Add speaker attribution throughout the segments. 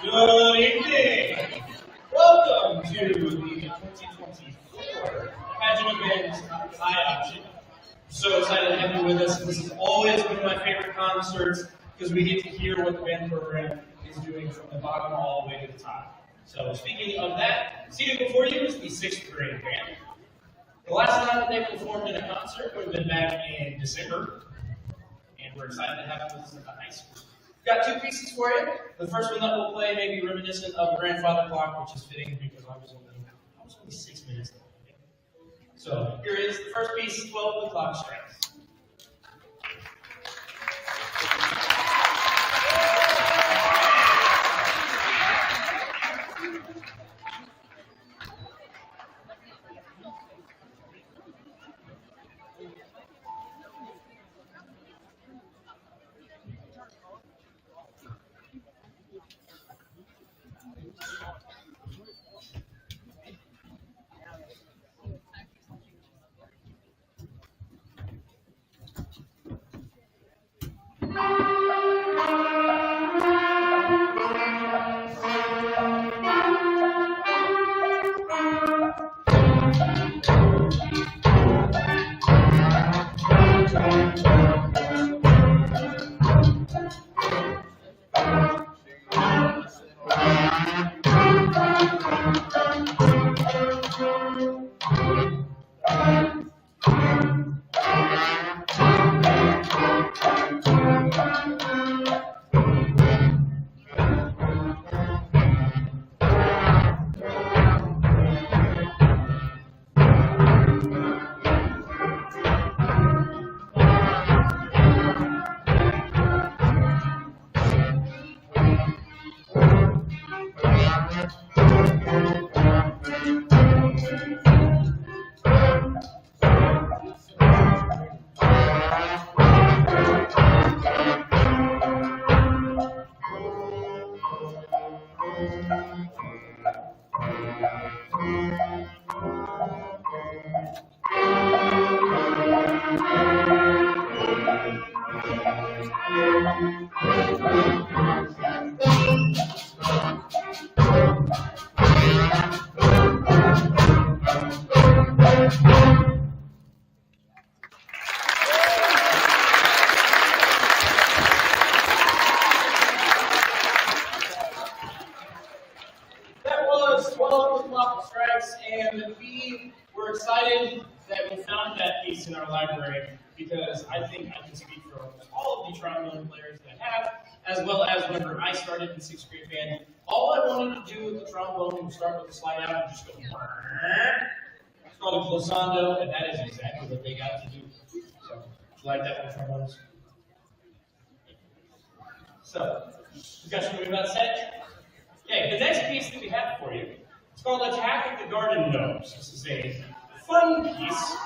Speaker 1: Good evening. Welcome to the 2024 pageant event I-Option. So excited to have you with us. This has always been my favorite concerts because we get to hear what the band program is doing from the bottom all the way to the top. So speaking of that, seated before you is the 6th grade band. The last time that they performed in a concert would have been back in December, and we're excited to have them with us at the high school. Got two pieces for you. The first one that we'll play may be reminiscent of a grandfather clock, which is fitting because I was only 6 minutes late. So here is the first piece, 12 the clock strikes. That was 12 o'clock strikes, and we were excited that we found that piece in our library because I think I can speak for almost all of the trombone players that I have, as well as whenever I started in 6th grade band. All I wanted to do with the trombone was start with the slide out and just go. It's called a glissando, and that is exactly what they got to do. So, would you like that for trombones? So, we got something about set. Okay, the next piece that we have for you, it's called Attack of the Garden Gnomes. This is a fun piece.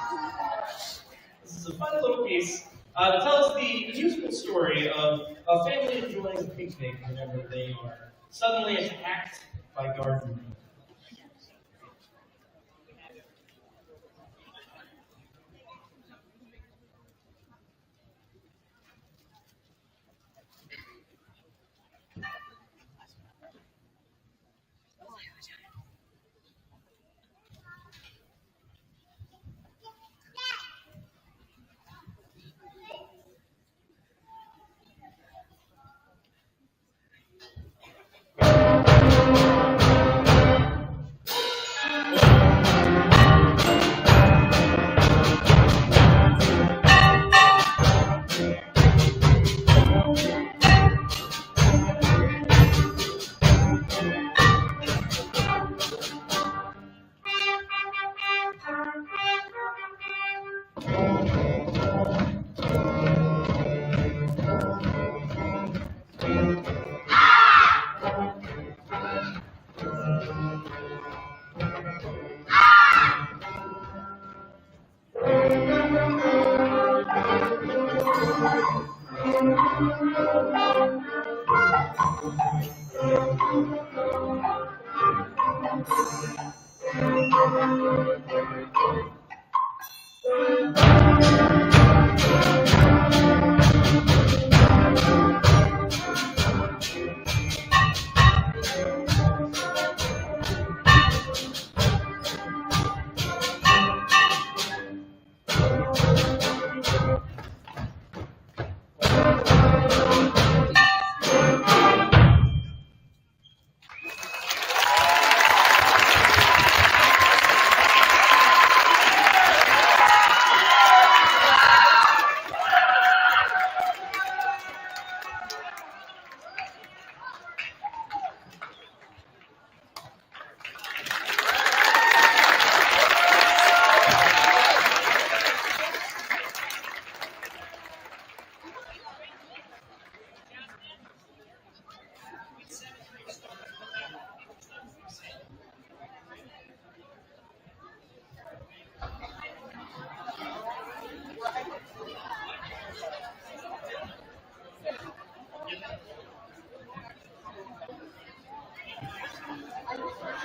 Speaker 1: This is a fun little piece that tells the musical story of a family enjoying a picnic whenever they are suddenly attacked by garden gnomes.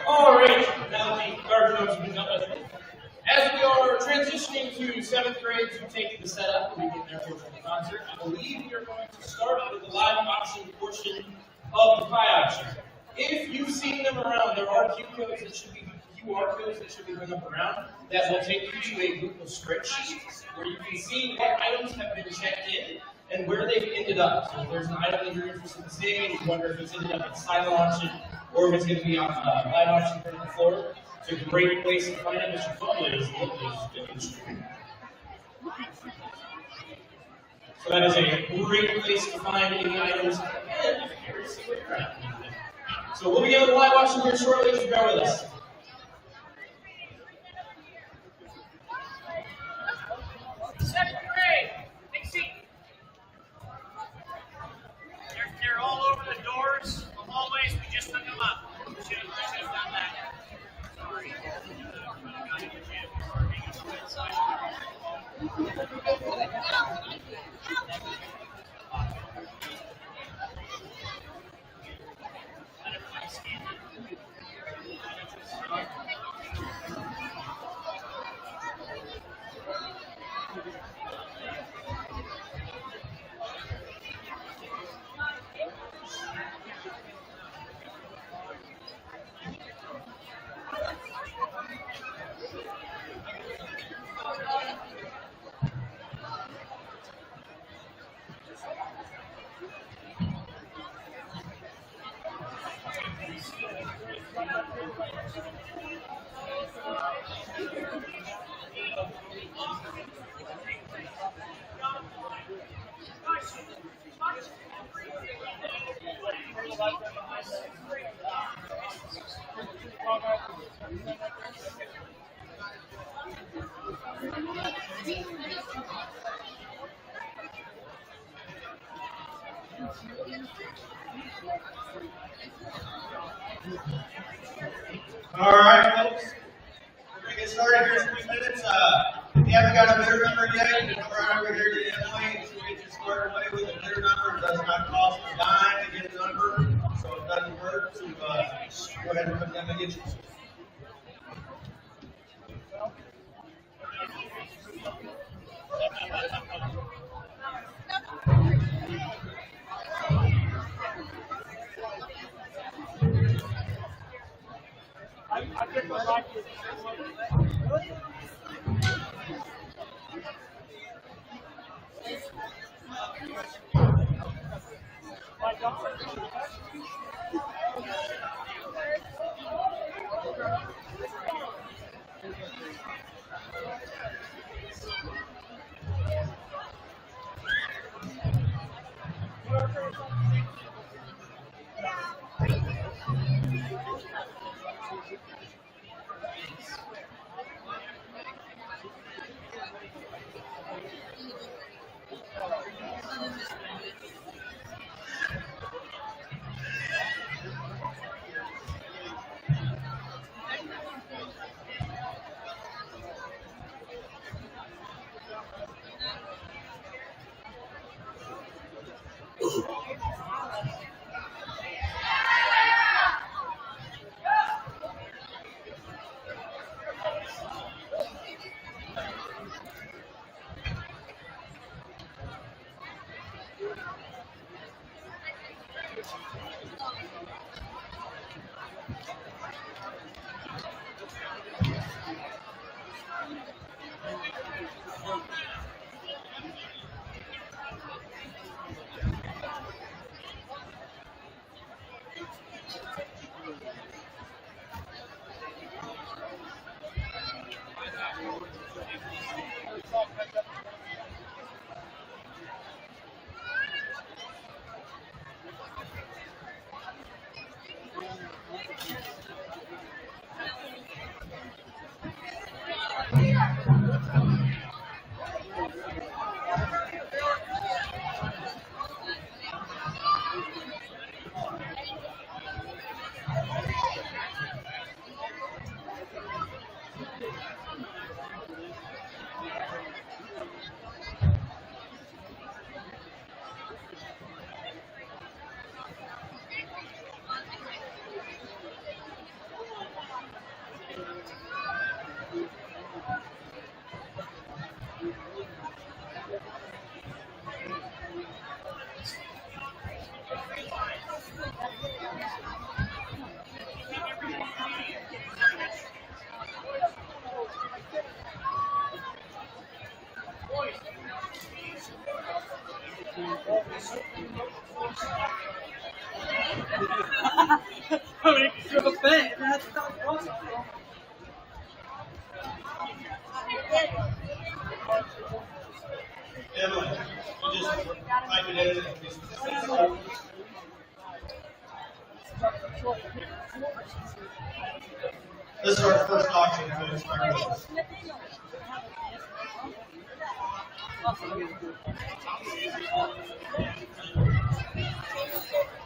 Speaker 1: All right, now the garden gnomes have been done with. As we are transitioning to 7th grade to take the setup and begin their portion of the concert, I believe we are going to start with the live auction portion of the pie auction. If you've seen them around, there are QR codes that should be hung up around that will take you to a Google spreadsheet where you can see what items have been checked in and where they've ended up. So if there's an item that you're interested in seeing, you wonder if it's ended up at silent auction or if it's going to be on live auction from the floor. It's a great place to find it. Mr. Fun is Street. So that is a great place to find any items and if you're curious to see what you're at. So we'll begin with the live auction here shortly. Just bear with us.
Speaker 2: They're all over the doors, the hallways. We just took them up. All right, folks. We're going to get started here in a few minutes. If you haven't got a bidder number yet, you can come right over here to the endpoint to get you squared away with a bidder number. It does not cost a dime to get a number, so it doesn't hurt to go ahead and put them and get you. Emily, you just type it in. This is our first auction, folks.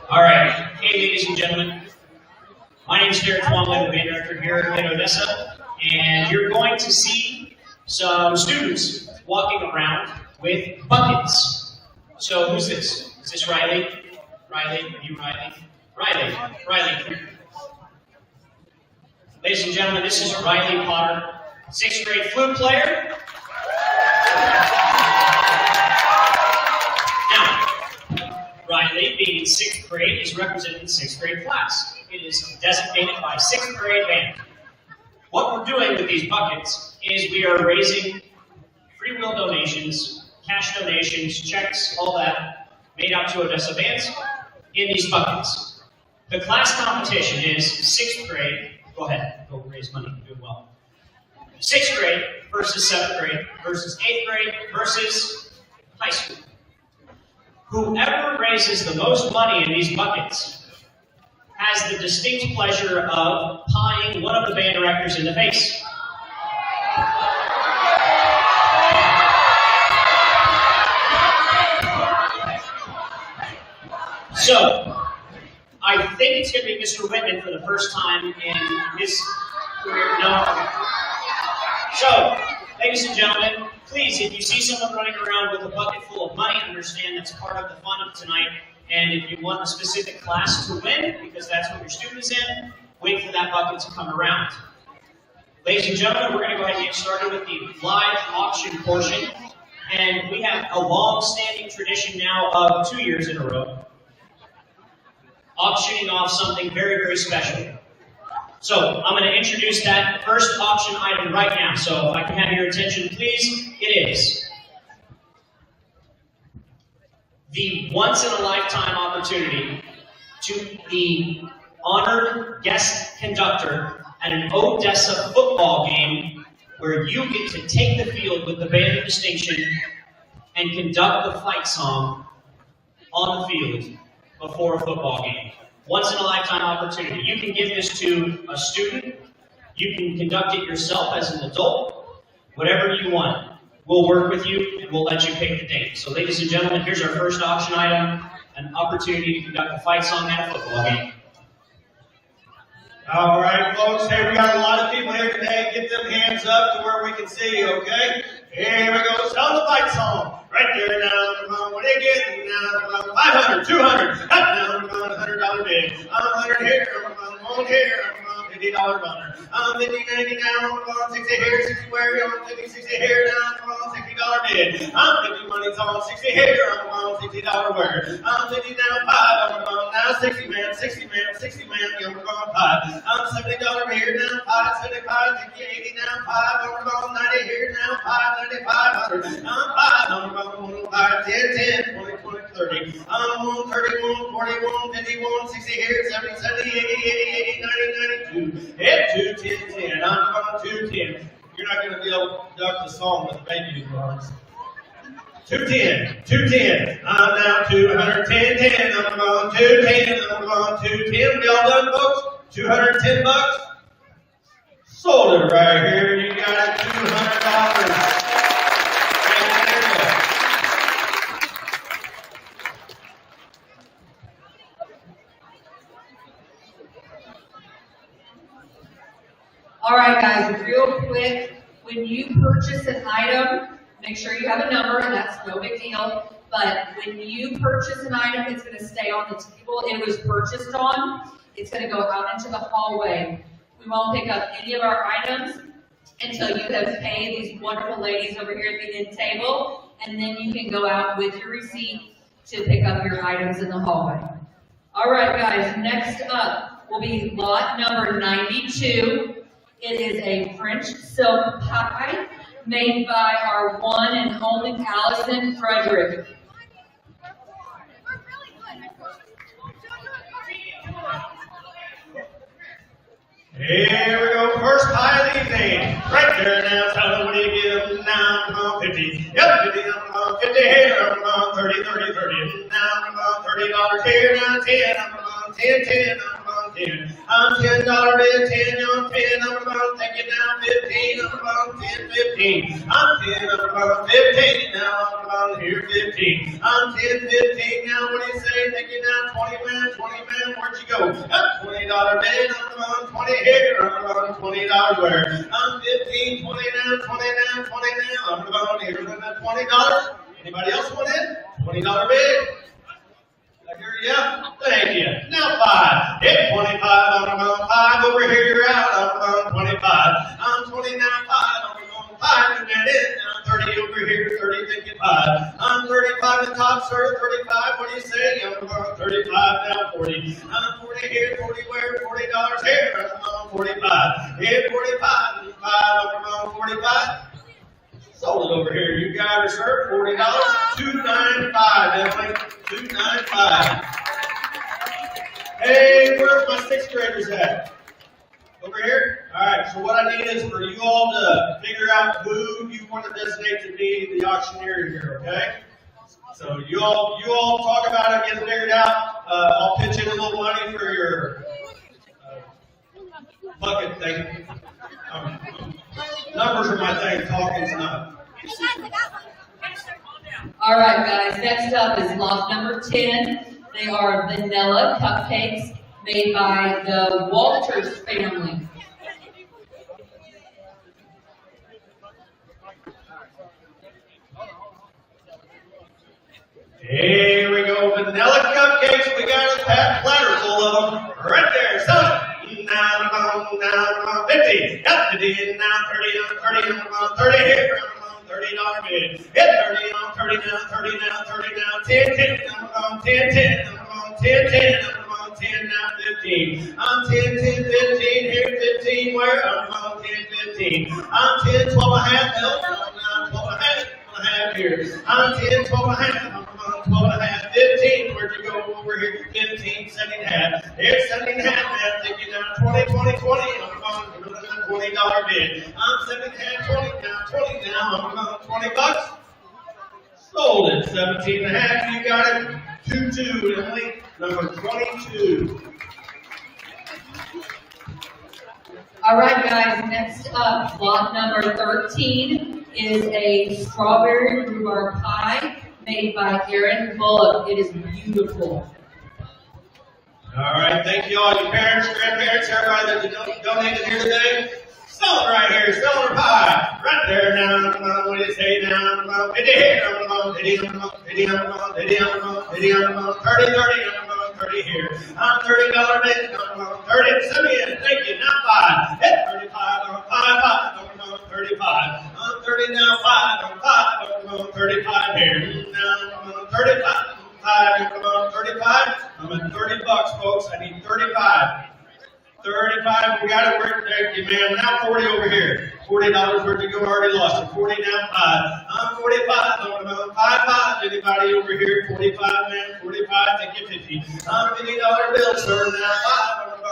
Speaker 3: All right. Hey, ladies and gentlemen. My name is Derek Twombly, the band director here in Odessa, and you're going to see some students walking around with buckets. So who's this? Is this Riley? Riley? Are you Riley? Riley. Riley. Ladies and gentlemen, this is Riley Potter, 6th grade flute player. Now, Riley, being in 6th grade, is representing the 6th grade class. It is designated by 6th grade band. What we're doing with these buckets is we are raising free will donations, cash donations, checks, all that, made out to Odessa bands in these buckets. The class competition is 6th grade Go ahead, go raise money, you're doing well. 6th grade versus 7th grade versus 8th grade versus high school. Whoever raises the most money in these buckets has the distinct pleasure of pieing one of the band directors in the face. So, I think it's going to be Mr. Whitman for the first time in his career. No. So, ladies and gentlemen, please, if you see someone running around with a bucket full of money, understand that's part of the fun of tonight. And if you want a specific class to win, because that's what your student is in, wait for that bucket to come around. Ladies and gentlemen, we're going to go ahead and get started with the live auction portion. And we have a long-standing tradition now of 2 years in a row, auctioning off something very, very special. So, I'm going to introduce that first auction item right now. So, if I can have your attention, please, it is the once-in-a-lifetime opportunity to be honored guest conductor at an Odessa football game where you get to take the field with the band of distinction and conduct the fight song on the field before a football game. Once-in-a-lifetime opportunity. You can give this to a student. You can conduct it yourself as an adult. Whatever you want. We'll work with you and we'll let you pick the date. So ladies and gentlemen, here's our first auction item, an opportunity to conduct a fight song at a football game.
Speaker 2: All right, folks, hey, we got a lot of people here today. Get them hands up to where we can see, okay? Here we go. Tell the fight song. Right there now. What do you get? Now, 500, 200. Now, $100 bid. $100 here. $1 here. $50 runner. $50, $90 now. $60 here. $60 where? $50, $60 here now. $60 bid. $50 money's on. $60 here. $60 where? $50 now. $5. Now 60 man. 60 man. 60 man. $5. $70 here now. $5. 75. $60, 80 now. $5. $90 here now. $5. $95. $100. $5. $5. 10. 10. 20. 20. 30. 31. 41. 51. 60 here. 70. 70. 80. 80. 90. 92. Hit 2, 10, 10. I'm going 2, 10. You're not going to be able to conduct the song with the baby arms. 210, 210. I'm now 210, 10. I'm going 210. I'm going 210. We all done, folks? 210 bucks. Sold it right here. You got it, $200.
Speaker 4: All right, guys, real quick, when you purchase an item, make sure you have a number, and that's no big deal. But when you purchase an item, it's going to stay on the table it was purchased on. It's going to go out into the hallway. We won't pick up any of our items until you have paid these wonderful ladies over here at the end table, and then you can go out with your receipt to pick up your items in the hallway. All right, guys, next up will be lot number 92. It is a French silk pie made by our one and only Allison Frederick.
Speaker 2: Here we go, first pie of the evening. Right there now, tell them what do you give them now? I'm on 50. Yep, 50, I'm on 50 here. I'm on 30, 30, 30. Now I'm on $30 here. Now 10, I'm on 10, 10. I'm on 10. I'm $10 bid, 10, you're on 10. I'm on, thank you now, 15. I'm on 10, 15. I'm 10, I'm on 15. Now I'm on here, 15. I'm 10, 15. Now what do you say? Thank you now, 20 man, 20 man. Where'd you go? $20 bid. I'm on 20 here. I'm on $20 where? I'm 15, 20 now, 20 now, 20 now. I'm on here. $20. Anybody else want in? $20 bid. Yeah, thank you. Now 5. Hit 25. I'm on 5 over here. You're out. I'm on 25. I'm 29. 5. I'm on 5. You get in. I'm 30 over here. 30. Thank you. 5. I'm 35 at the top, sir. 35. What do you say? I'm on 35 now. 40. I'm 40 here. 40 where? $40 here. I'm on 45. Hit 45. 5. I'm on 45. Sold it over here. You got it, sir. $40. $295. Emily. $295. Hey, where's my 6th graders at? Over here? Alright, so what I need is for you all to figure out who you want to designate to be the auctioneer here, okay? So you all talk about it, get it figured out. I'll pitch in a little money for your bucket thing. Numbers are my thing, talking's not.
Speaker 4: All right, guys, next up is lot number 10. They are vanilla cupcakes made by the Walters family.
Speaker 2: Here we go, vanilla cupcakes. We got a platter full of them right there. So now 50, got 50, now 30, now 30 here. $30 bid. Hit 30 on 30 now, 30 now, 30 now, 10, 10, I'm on 10, 10, I'm on 10, 10, I'm on 10 now, 15. I'm 10, 10, 15, here 15, where I'm on 10, 15. I'm 10, 12 and a half, help, I'm 12 and a half here. I'm 10, 12 and a half, I'm on 12 and a half, 15, where'd you go over here? 15, 17 and a half. Here's 17 and a half, man, take you down 20, 20, 20, I'm on $20 bid. I'm 17 and a half, 20 now, 20 now, I'm on $20. Sold it, 17 and a half, you got it. 2-2, Emily, number 22.
Speaker 4: All right, guys, next up, lot number 13 is a strawberry rhubarb pie made by Aaron Bullock. It is beautiful.
Speaker 2: All right, thank you all, your parents, grandparents, everybody that donated here today. Selling right here, selling pie. Right there now, what do you say now? 50 here, 50, 30, 30 here. I'm $30 bid, 30, send me in, thank you, now 5. Hit 35, 5, 35. I'm 30 now, 5, 35 here. Now, 35, 35. I'm at $30, folks, I need 35. 35, we got it, thank you, man. Now 40 over here. $40 worth to go, already lost it. 40 now, 5. I'm 45, I'm 5. Anybody over here? 45, man, 45, thank you, 50. I'm $50 bill, sir, now 5.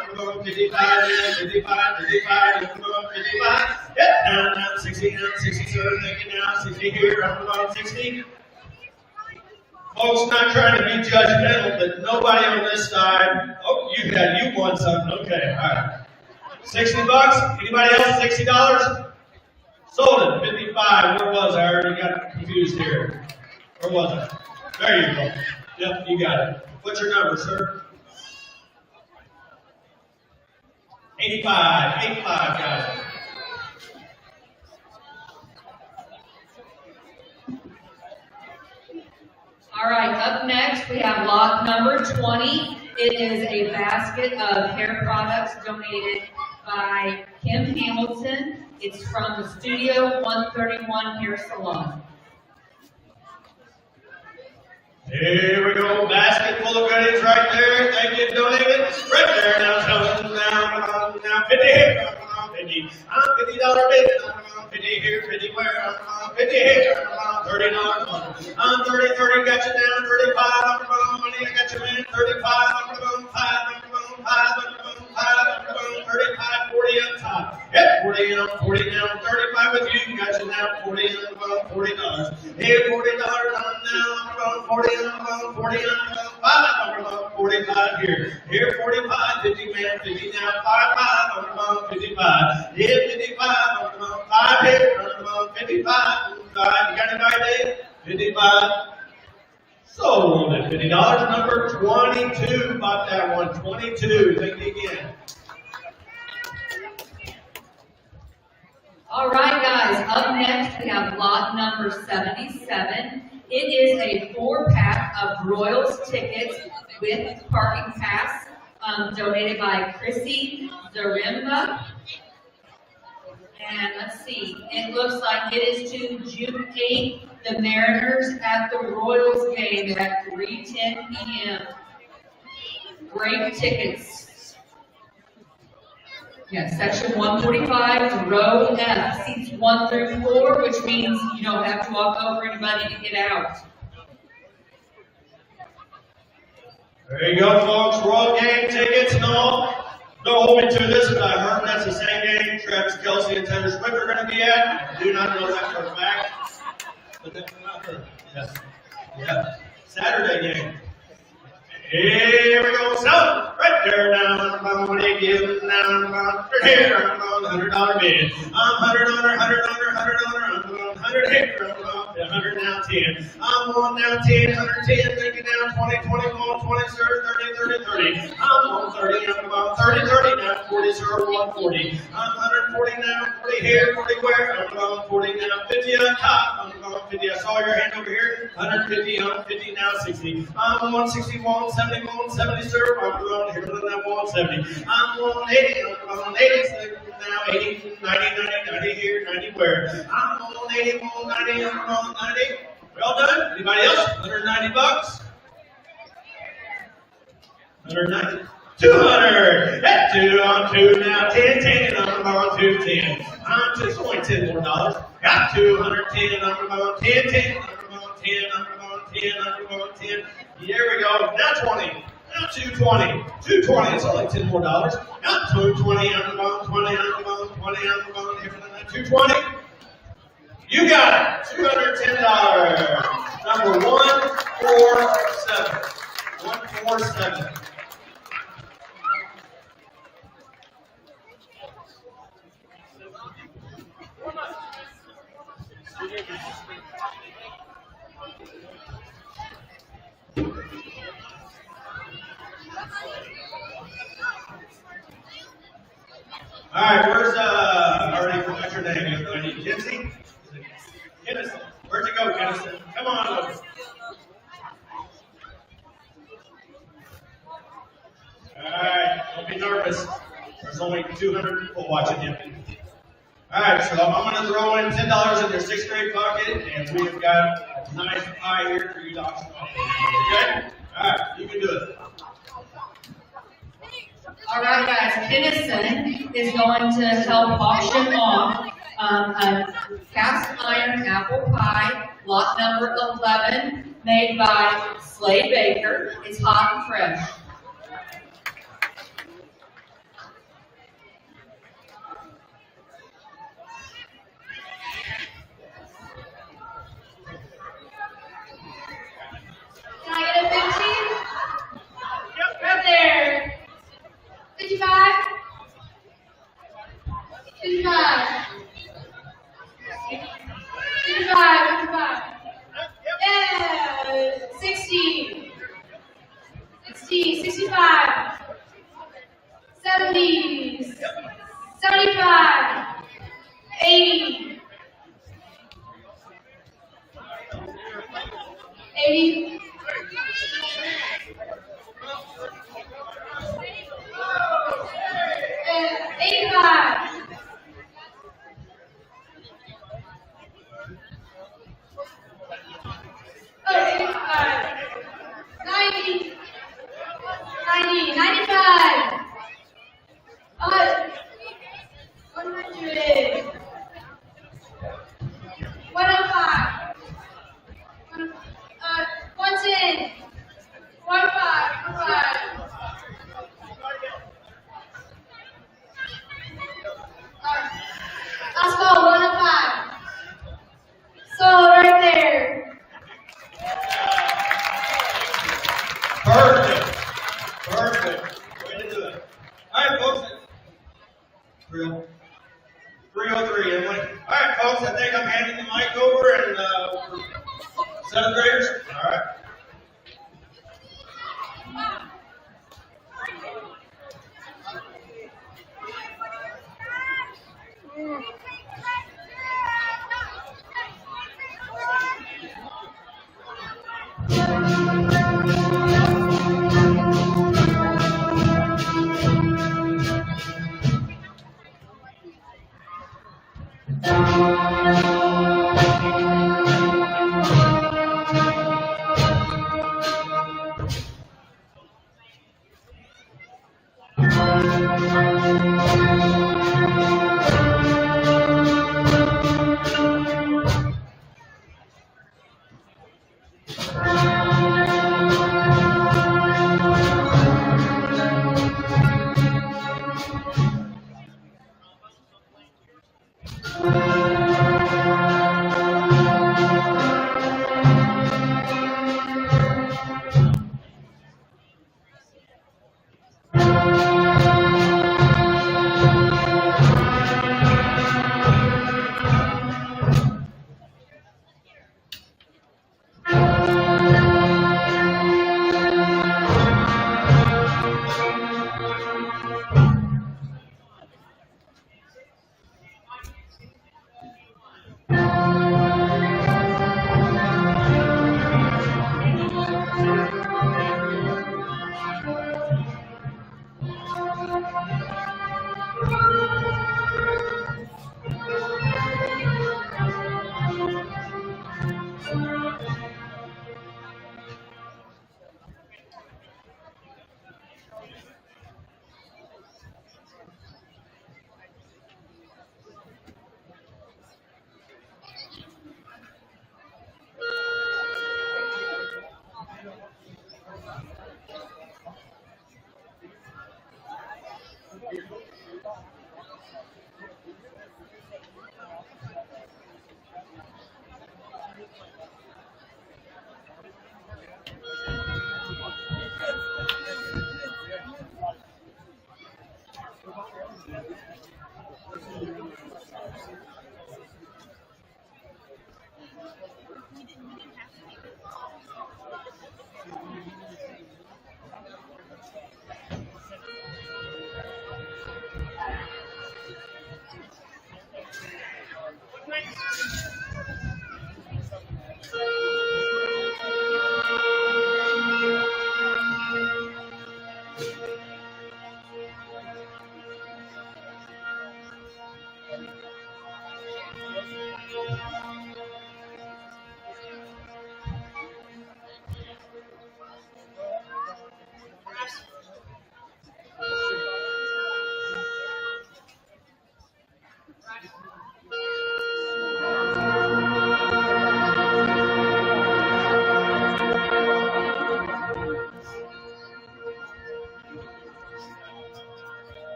Speaker 2: I'm going 55, man, 55, 55. Yep, now 60, now 60, sir, thank you, now 60 here, I'm going 60. Folks, not trying to be judgmental, but nobody on this side. Oh, you won something. Okay, all right. $60. Anybody else? $60. Sold it. 55. Where was I? I already got confused here. Where was I? There you go. Yep, you got it. What's your number, sir? 85. 85, guys.
Speaker 4: All right, up next we have lot number 20. It is a basket of hair products donated by Kim Hamilton. It's from the Studio 131 Hair Salon.
Speaker 2: Here we go, basket full of goodies right there. Thank you, donated. Right there, now 50 here. 50. I'm $50 bid. 50 here, 50 where? 50 here. $30. I'm 30, got you down. 35, I'm going money, I got you in. 35, I'm going 5, I'm going 5, I'm going 5, I'm going 35, 40 up top. Yep, 40 up, 40 down, 35 with you, got you now. 40 I'm going $40. Here, $40, I'm now, I'm going 40, I'm going 40, I'm going 5, I'm going 45 here. Here, 45, 50 man, 50 now, 5, I'm going 55. Here, 55, I'm going 5 here, I'm going 55. You got anybody there? 55. Sold at $50. Number 22. Bought that one. 22. Think again.
Speaker 4: All right, guys. Up next, we have lot number 77. It is a 4-pack of Royals tickets with parking pass, donated by Chrissy Zarimba. And let's see, it looks like it is to June 8th, the Mariners at the Royals game at 3:10 p.m. Great tickets. Yeah, section 145, row F, seats 1 through 4, which means you don't have to walk over anybody to get out.
Speaker 2: There you go, folks. Royal game tickets and all. Don't hold me to this, but I heard that's the same game Travis Kelce and Taylor Swift are going to be at. I do not know that for a fact. But that's what I heard. Yes. Yeah. Saturday game. Here we go, so right there now, I'm going to give it now, I'm here, I'm going $100 bid. I'm $100, I'm going 100 here, I'm going 100 now 10. I'm on now 10, 110, thinking now 20, 21, 20, sir, 30, 30, 30. I'm on 30, I'm about 30, 30 now, 40, sir, 140. I'm 140 now, 40 here, 40 where? I'm going 40 now, 50 on top. I'm going 50, I saw your hand over here. 150, I'm 50 now, 60. I'm on 61, 71, 70, sir. I'm going here, I'm on 70. I'm on 80, I'm on 80, now 80, 90, 90, 90 here, 90 where? I'm on 80, I'm on 90, I'm on 90. We all done? Anybody else? 190 bucks? 190. 200. At 2 on 2 now. 10, 10. I'm on 2, 10. I'm just only $10 more. Got 210. I'm on 10, 10. I'm on 10. I'm on 10. I'm on 10. Here we go. Now 20. Now 220. 220. It's only $10 more. Now 220. I'm on 20. I'm on 20. I'm on 220. You got it. $210. Number 147. 147. All right, where's I already forgot your name. I need Kinsey. Kennison. Where'd you go, Kennison? Come on over. All right, don't be nervous. There's only 200 people watching you. All right, so I'm going to throw in $10 in your 6th grade bucket, and we've got a nice pie here for you to auction off. Okay? All right, you can do it.
Speaker 4: All right, guys, Kinnison is going to help auction off a cast iron apple pie, lot number 11, made by Slade Baker. It's hot and fresh.
Speaker 5: Can I get a 15? Yep. Right there. 55? 55. 55, 55. Yeah. 60. 60, 65. 70. 75. 80. 80. 85. 85. 90. 90. 95. 100. 105. 160.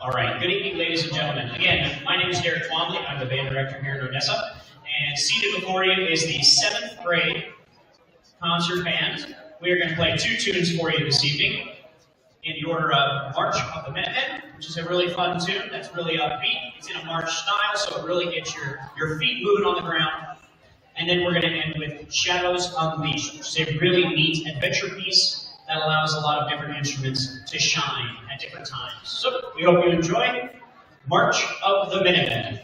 Speaker 3: All right, good evening, ladies and gentlemen. Again, my name is Derek Twombly. I'm the band director here in Odessa. And seated before you is the 7th grade concert band. We are going to play 2 tunes for you this evening in the order of March of the Minutemen, which is a really fun tune that's really upbeat. It's in a march style, so it really gets your feet moving on the ground. And then we're going to end with Shadows Unleashed, which is a really neat adventure piece that allows a lot of different instruments to shine at different times. So we hope you enjoy March of the Minutemen.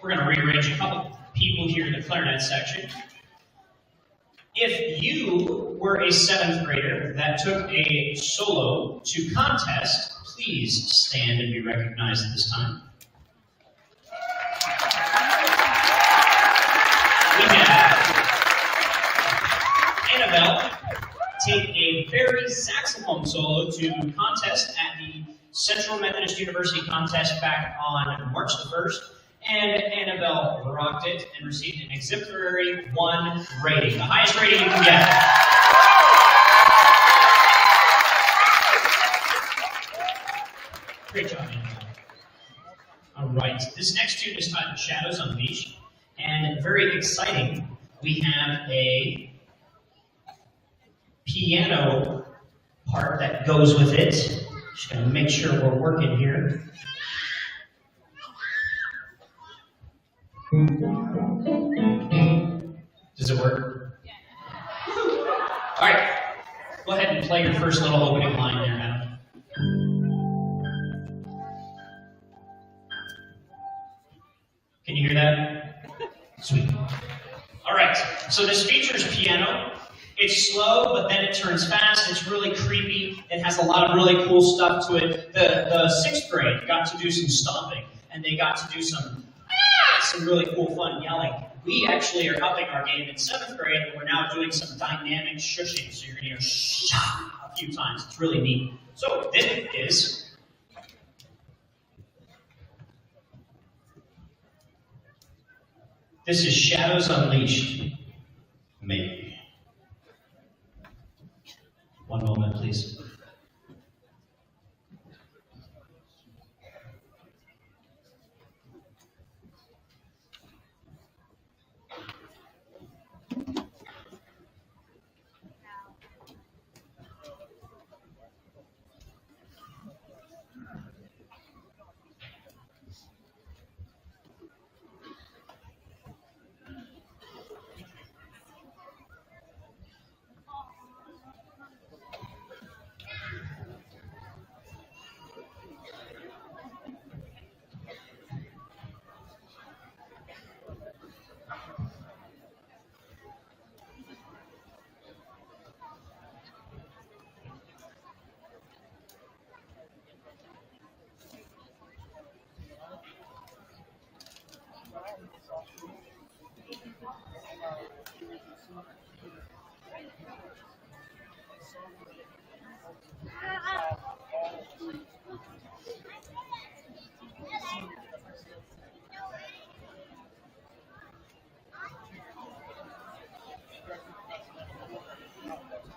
Speaker 3: We're going to rearrange a couple people here in the clarinet section. If you were a 7th grader that took a solo to contest, please stand and be recognized at this time. We have Annabelle take a very saxophone solo to contest at the Central Methodist University contest back on March the 1st. And Annabelle rocked it and received an exemplary 1 rating, the highest rating you can get. Great job, Annabelle. All right, this next tune is titled Shadows Unleashed, and very exciting, we have a piano part that goes with it. Just gonna make sure we're working here. Does it work? Yeah. All right. Go ahead and play your first little opening line there, Adam. Can you hear that? Sweet. All right. So this features piano. It's slow, but then it turns fast. It's really creepy. It has a lot of really cool stuff to it. The sixth grade got to do some stomping, and they got to do some really cool fun yelling. We actually are upping our game in seventh grade, and we're now doing some dynamic shushing. So you're going to hear shh a few times. It's really neat. So this is Shadows Unleashed. Maybe. One moment, please.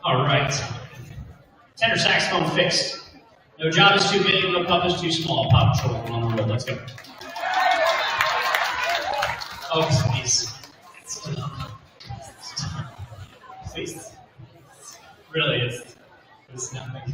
Speaker 3: All right. Tenor saxophone fixed. No job is too big, no pup is too small. Paw Patrol, come on the road, let's go. Oh, please. Stop. Please. Really, it's nothing.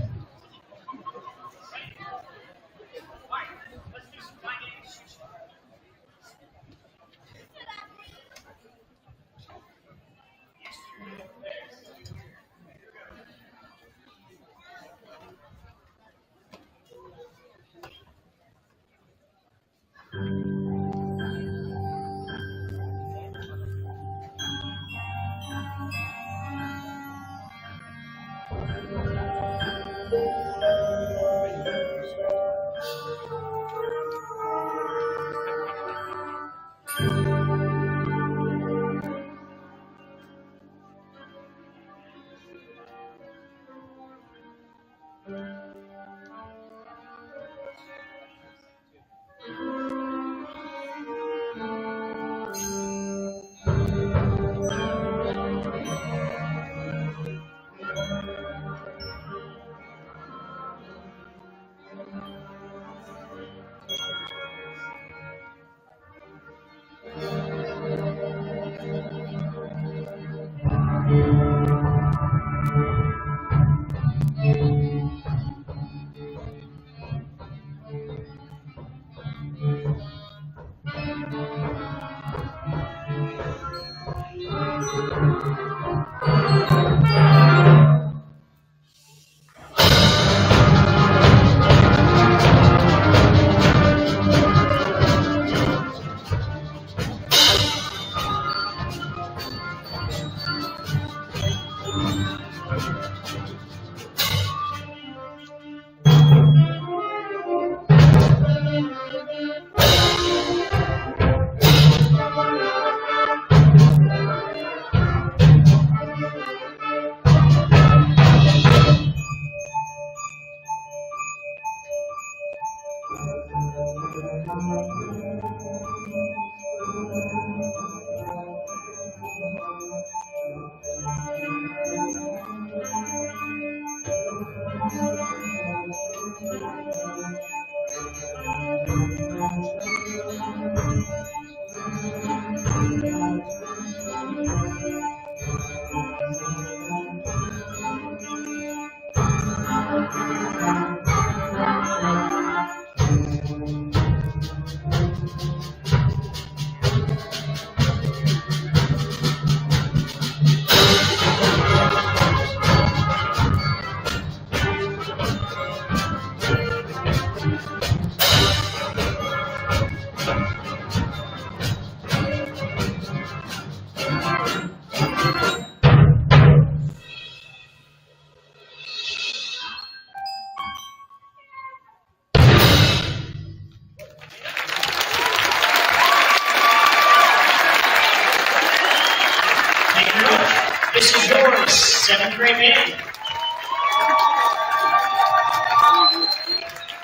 Speaker 3: 7th grade band.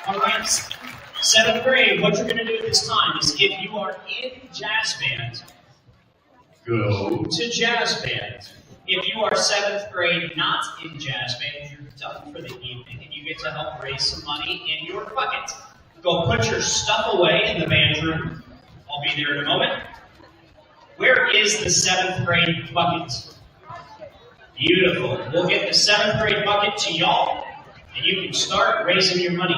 Speaker 3: All right, 7th grade, what you're going to do at this time is if you are in jazz band, go to jazz band. If you are 7th grade not in jazz band, you're done for the evening and you get to help raise some money in your bucket. Go put your stuff away in the band room. I'll be there in a moment. Where is the 7th grade bucket? Beautiful. We'll get the 7th grade bucket to y'all and you can start raising your money.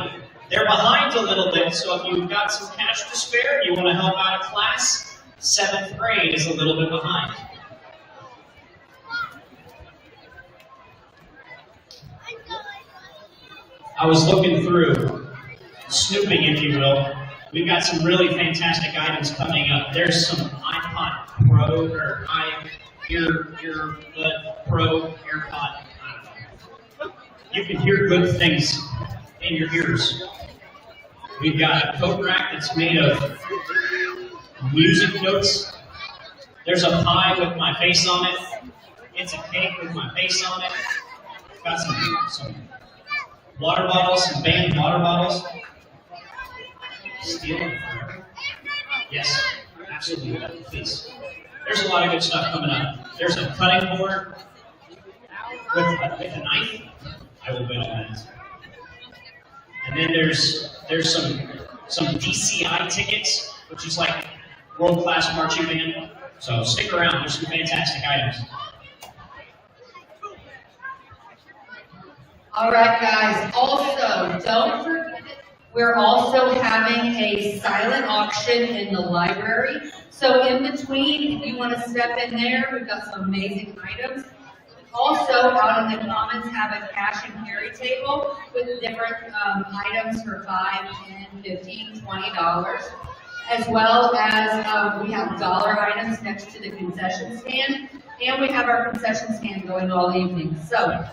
Speaker 3: They're behind a little bit, so if you've got some cash to spare, you want to help out a class, 7th grade is a little bit behind. I was looking through, snooping if you will. We've got some really fantastic items coming up. There's some iPod Pro, or earbud Pro, AirPod. You can hear good things in your ears. We've got a coat rack that's made of music notes. There's a pie with my face on it. It's a cake with my face on it. Got some water bottles, some band water bottles. Steal them forever? Yes, absolutely, please. There's a lot of good stuff coming up. There's a cutting board with a knife. I will bet on that. And then there's some DCI tickets, which is like world-class marching band. So stick around. There's some fantastic items.
Speaker 4: All right, guys. Also, don't forget, we're also having a silent auction in the library. So in between, if you want to step in there, we've got some amazing items. Also, out in the commons, have a cash and carry table with different items for $5, $10, $15, $20, as well as we have dollar items next to the concession stand, and we have our concession stand going all evening. So,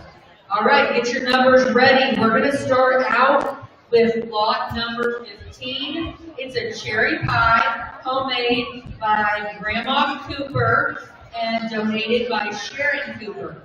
Speaker 4: all right, get your numbers ready. We're going to start out with lot number 15. It's a cherry pie, homemade by Grandma Cooper and donated by Sharon Cooper.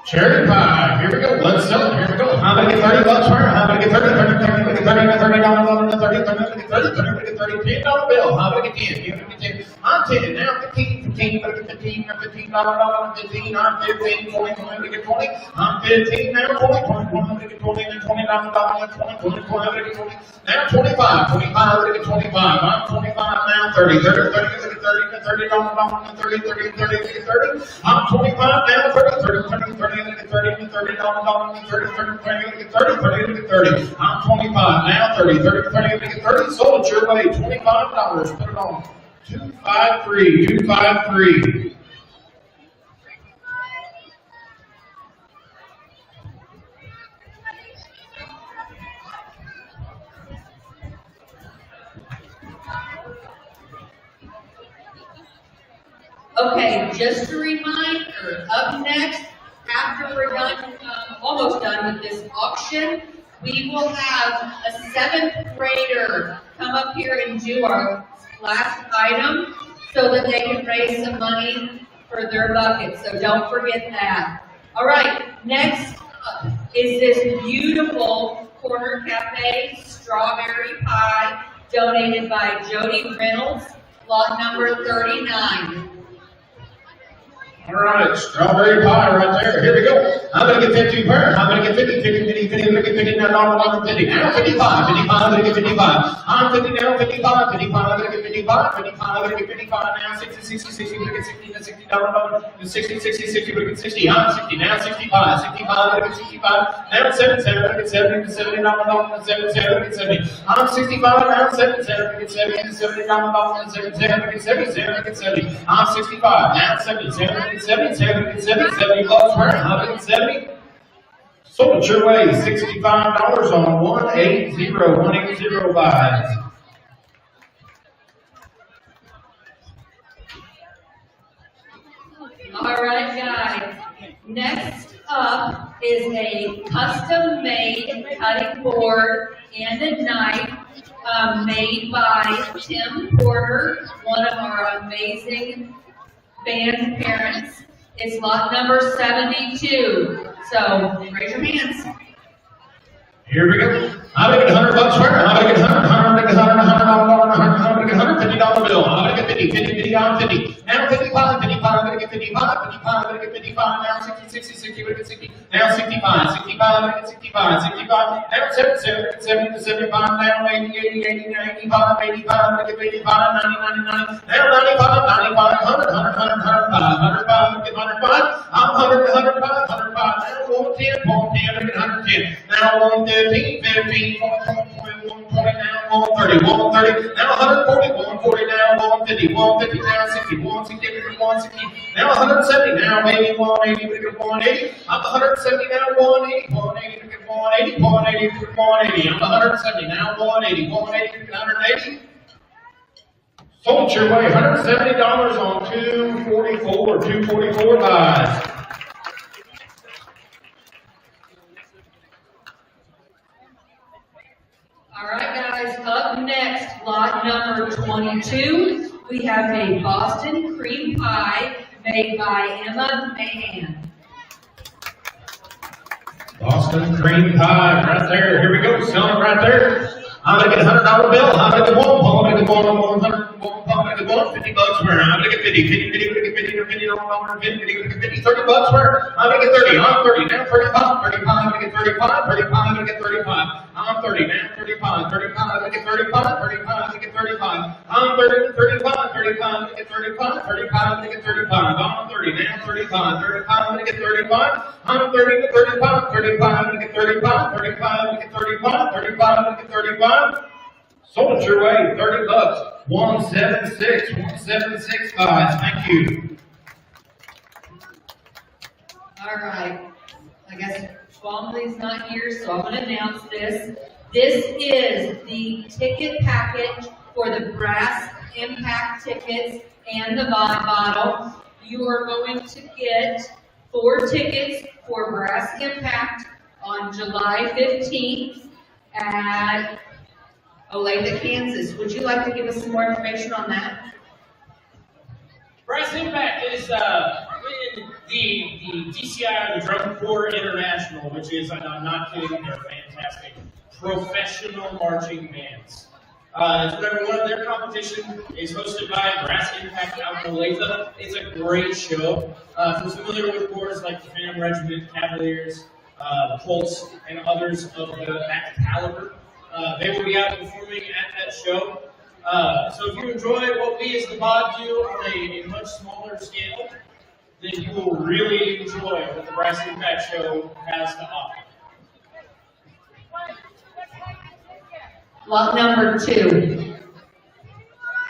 Speaker 6: Cherry pie, here we go, let's sell it, here we go. I'm gonna get $30 for her, I'm gonna get $30, $30, $30, $30, $30, $30, $30, $30, $30, $30, $30, $10 bill, I'm gonna get 10, you're gonna get 10, I'm 10, now 15, 15, I'm gonna get 15, I'm $15, I'm 15, I'm 15, 20, I'm gonna get 20, I'm 15, now 20, 20, I'm gonna get 20, then $20, $20, 20, 20, I'm gonna get 20, now 25, 25, I'm gonna get 25, I'm 25, now 30, 30, 30, I'm gonna get 30, $30, $30, 30, 30, 30, 30, I'm 25, now 30, 30, 30, 30, I'm gonna get 30, $30, 30, 30, 30, 30, 30, 30. I'm 25 now, 30, 30, 30, I'm gonna get 30. Sold it your way, $25. Put it on 253, 253.
Speaker 4: Okay, just a reminder, up next, after we're done, almost done with this auction, we will have a 7th grader come up here and do our last item so that they can raise some money for their bucket. So don't forget that. All right, next up is this beautiful Corner Cafe strawberry pie donated by Jody Reynolds, lot number 39.
Speaker 6: All right, strawberry pie right there. Here we go. I'm going to get 50 per. I'm going to get 50, 50, 50, 50, I'm going to get 50, now 50. Now 55, 55, I'm going to get 55. I'm 50 now, 55, 55, I'm going to get 55, 55, I'm going to get 55 now, 60, 60, 60, I'm going to get 60, now 60, down, 60, 60, 60, I'm going to get 60. I'm 60 now, 65, 65, I'm going to get 65. Now 70, 70, I'm going to get 70, 70, down, 70, 70, I'm going to get 70. I'm 65 now, 70, 70, I'm going to get 70, 70, down, 70, 70, I'm going to get 70, 70, I'm going to get 70. I'm 65 now, 70, 70. 70, 70, 70, 70 bucks per 170. Sold it your way, $65 on 1805.
Speaker 4: All right, guys. Next up is a custom-made cutting board and a knife made by Tim Porter, one of our amazing band parents. It's lot number 72. So raise your hands.
Speaker 6: Here we go. I'm gonna get $100 for it. I'm gonna get $100, $100, $100, I'm gonna get $150 bill. I'm gonna get 50, 50, 50, I'm 50. Now 55, 55, I'm gonna get 55, 55, I'm gonna get 55, now 60, 60, 60, I'm gonna get 60. Now 65, 65, I'm gonna get 65, 65, now 70, 70, 75, now 80, 80, 80, 85, 85, I'm gonna get 85, 90, 90, 90, now 95, 95, 100, 100, 100, 105, 105, I'm gonna get 105, I'm 100, 105, 105, now 110, 110, I'm gonna get 110, now 115, 15, 120, 120, now 130, 130, now 140, 140, now 150, 150, now 60, 160, 160, now 170, now 80, 180, we get 180, I'm 170, now 180, 180, we get 180, 180, we get 180, I'm 170, now 180, 180, we get 180. Sold your way, $170 on 244 buys.
Speaker 4: All right, guys, up next, lot number 22. We have a Boston cream pie made by Emma Mahan.
Speaker 6: Boston cream pie, right there. Here we go, selling right there. I'm gonna get $100 bill. I'm gonna get one. I'm gonna get one. I'm gonna get one. $50 for her. I'm gonna get 50. 50, 50, 50, 50, 50, 50, 30 bucks for her. I'm gonna get 30. I'm 30. Now 35. 35. I'm gonna get 35. 35. I'm gonna get 35. I'm 30. Now 35. 35. I'm gonna get 35. 35. I'm gonna get 35. I'm 30. 35. 35. I'm gonna get 35. 35. I'm gonna get 35. I'm 30. Now 35. 35. I'm gonna get 35. I'm 30 to 35. 35. I'm gonna get 35. 35. I'm gonna get 35. 35. I'm gonna get 35. Sold your way, $30. 176, 176 guys. Thank you.
Speaker 4: All right. I guess Twombly's not here, so I'm going to announce this. This is the ticket package for the brass impact tickets and the wine bottle. You are going to get 4 tickets for brass impact on July 15th at Olathe, Kansas. Would you like to give us some more information on that?
Speaker 3: Brass Impact is the DCI, the Drum Corps International, which is, I'm not kidding, they're fantastic, professional marching bands. It's whatever one of their competition is hosted by Brass Impact out in Olathe. It's a great show. If you're familiar with corps like the Phantom Regiment, Cavaliers, the Colts, and others of that caliber, they will be out performing at that show. So if you enjoy what we as the BOD do on a much smaller scale, then you will really enjoy what the Brass Impact Show has to offer.
Speaker 4: Lot number 2.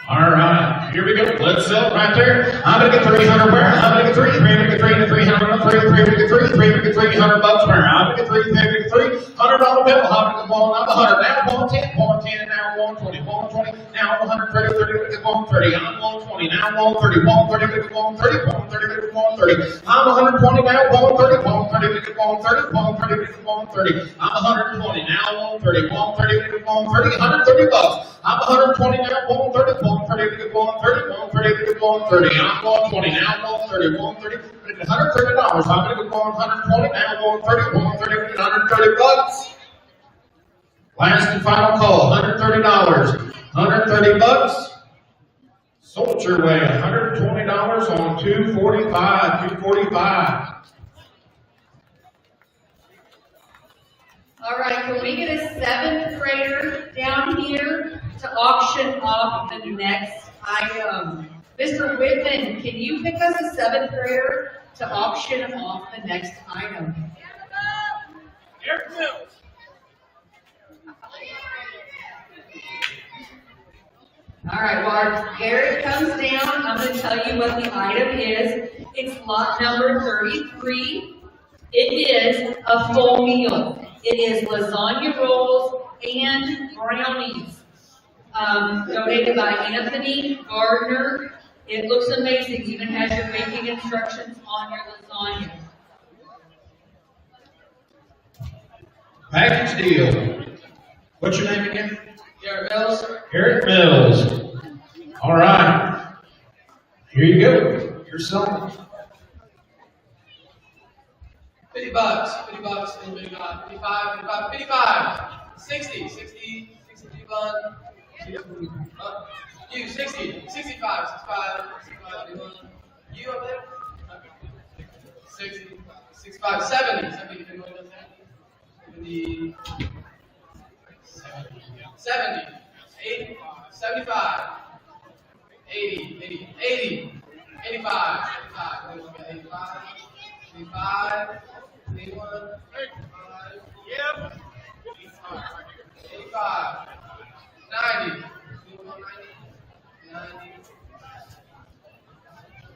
Speaker 6: All right, here we go. Let's sell it right there. I'm gonna get 300 per. I'm gonna get 3. 300, 300, 300, 300, 300, 300 bucks per. I'm gonna get 3. $100 bill. I'm gonna get one. I'm 100 now. 110, 110 now. 120, 120 now. 130, 30, 130. I'm 120 now. 130, 130, 130, 130, 130. I'm 120 now. 130, 130, 130, 130, 130. I'm 120 now. 130, 130, 130, 130 bucks. I'm 120 now. 130, 130, 130, 130, 130. I'm 120 now. 130, 130, $130. I'm gonna get 120 now. 130, 130, 130 bucks. Last and final call. $130. 130 bucks. Sold your way. $120 on 245. 245.
Speaker 4: All right, can we get a 7th grader down here to auction off the next item? Mr. Whitman, can you pick us a 7th grader to auction off the next item?
Speaker 3: Eric Mills.
Speaker 4: All right, while Garrett comes down, I'm going to tell you what the item is. It's lot number 33. It is a full meal. It is lasagna rolls and brownies. Donated by Anthony Gardner. It looks amazing. Even has your baking instructions on your lasagna.
Speaker 6: Package deal. What's your name again?
Speaker 3: Eric Mills.
Speaker 6: Eric Mills. All right. Here you go. You're selling.
Speaker 7: $50, $50, anybody got 55, 55, 55, 60, 60, 60, fun. You, 60, 65, 65, 65, anyone? You up there? Okay. 60, 65, 70, 70, anyone does that? 70, 70, 80, 75, 80, 80, 80, 85, 85, anyone got 85, 85, anyone? 85, yep. 85, 90, 90.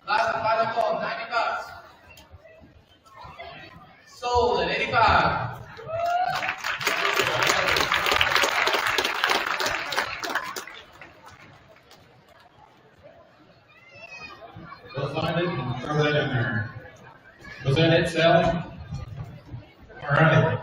Speaker 7: Last and final call, $90. Sold at 85.
Speaker 6: Go find it and throw that in there. Was that it, Sally? All right.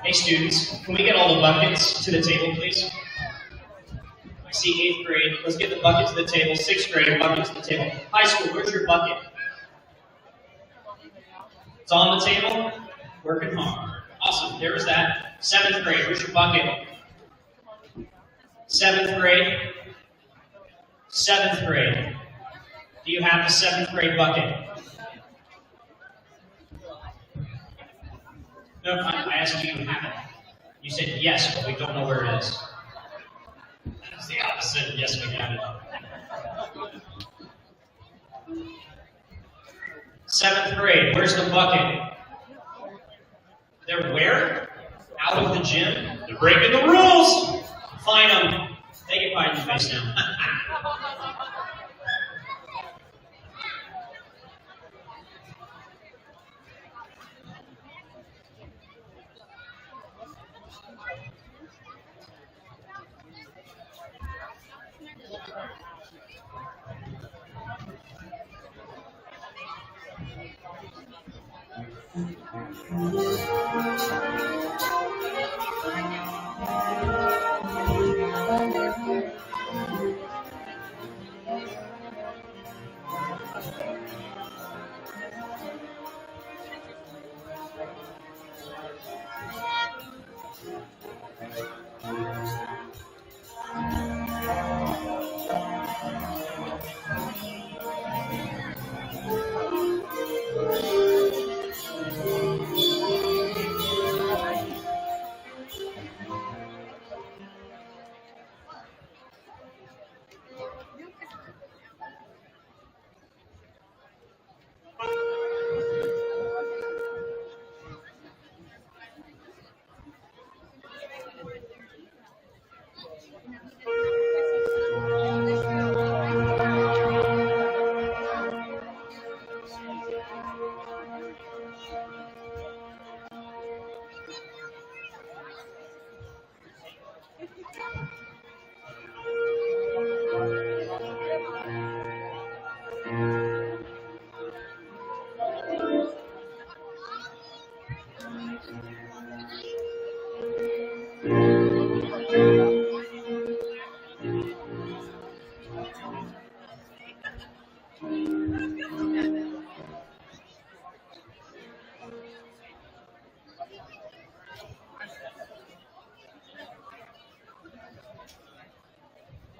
Speaker 3: Hey students, can we get all the buckets to the table, please? I see 8th grade. Let's get the bucket to the table. 6th grade, bucket to the table. High school, where's your bucket? It's on the table? Working hard. Awesome, there was that. 7th grade, where's your bucket? 7th grade? 7th grade. Do you have the 7th grade bucket? No, I asked you, do you have it? You said yes, but we don't know where it is. It's the opposite. Yes, we have it. 7th grade, where's the bucket? They're where? Out of the gym? They're breaking the rules! Fine them. They get fined face now.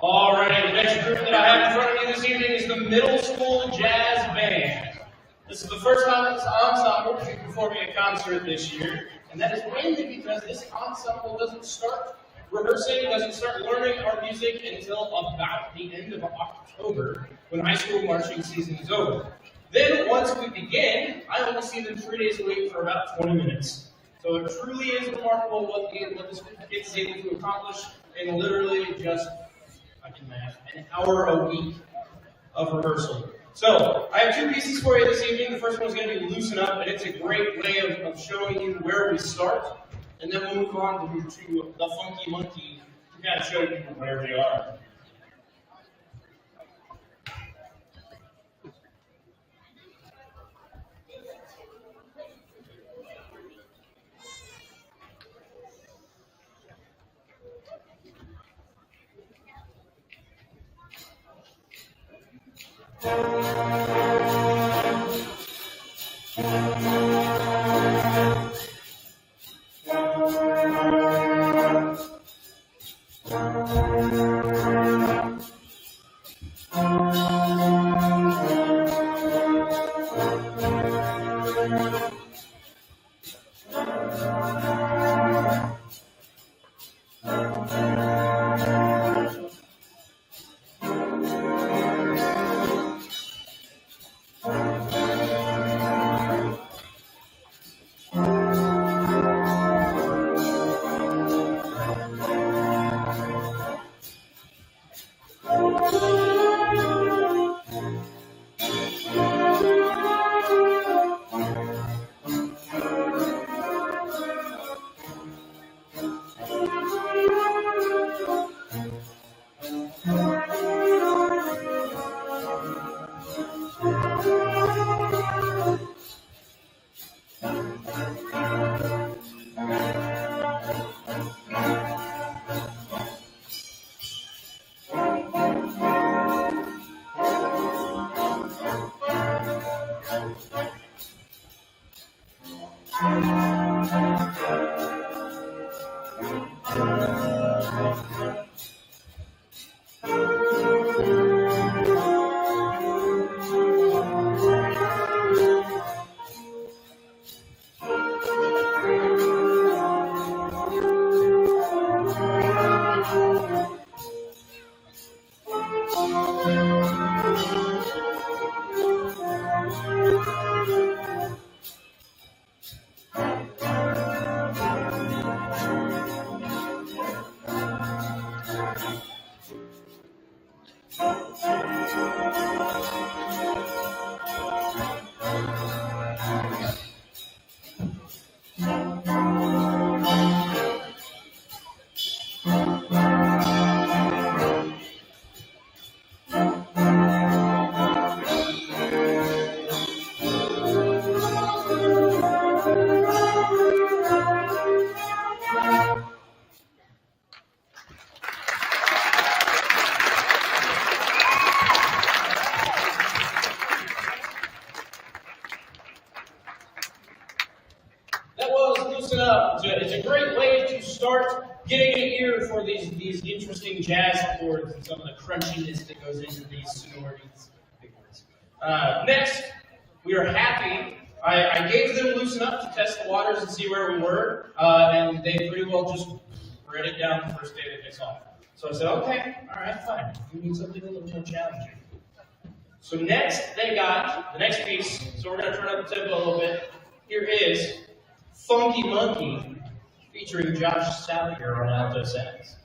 Speaker 3: All right, the next group that I have in front of me this evening is the Middle School Jazz Band. This is the first time this ensemble is performing a concert this year, and that is mainly because this ensemble doesn't start rehearsing, doesn't start learning our music until about the end of October, when high school marching season is over. Then, once we begin, I only see them 3 days a week for about 20 minutes. So it truly is remarkable what this group of kids is able to accomplish in literally just an hour a week of rehearsal.
Speaker 1: So, I have two pieces for you this evening. The first one is going to be Loosen Up, and it's a great way of showing you where we start. And then we'll move on to the Funky Monkey to kind of show you where we are. It's a great way to start getting an ear for these interesting jazz chords and some of the crunchiness that goes into these sonorities. Next, we are happy. I gave them Loosen Up to test the waters and see where we were, and they pretty well just read it down the first day that they saw it. So I said, okay, all right, fine. You need something a little more challenging. So next, they got the next piece. So we're going to turn up the tempo a little bit. Here is Funky Monkey featuring Josh Sallier on alto sax.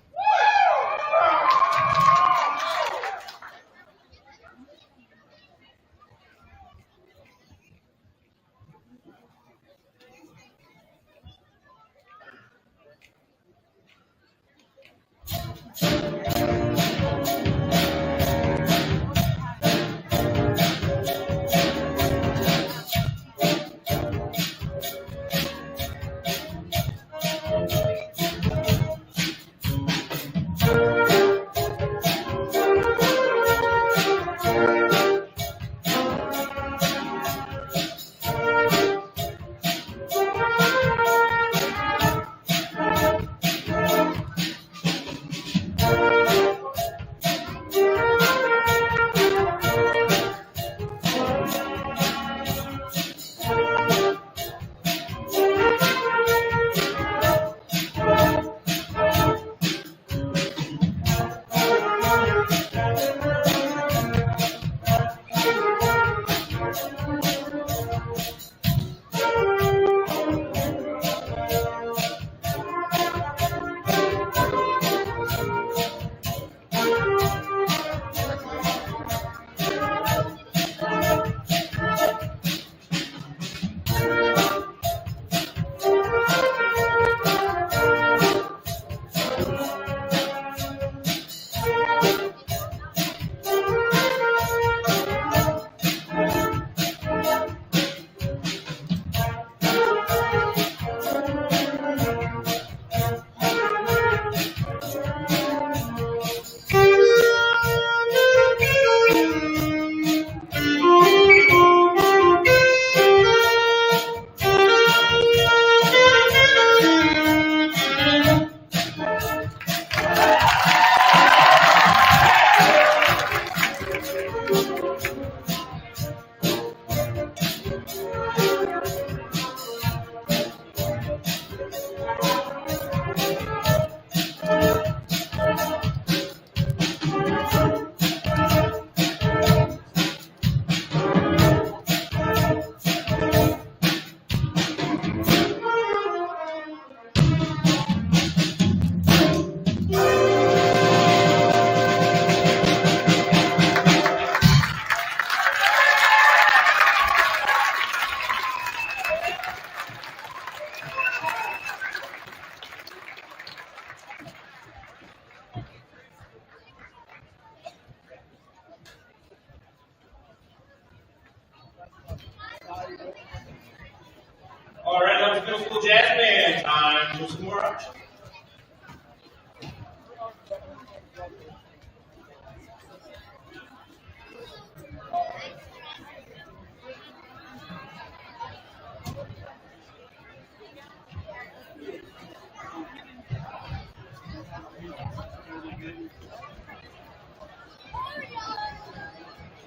Speaker 1: middle school jazz band. Time for some more action.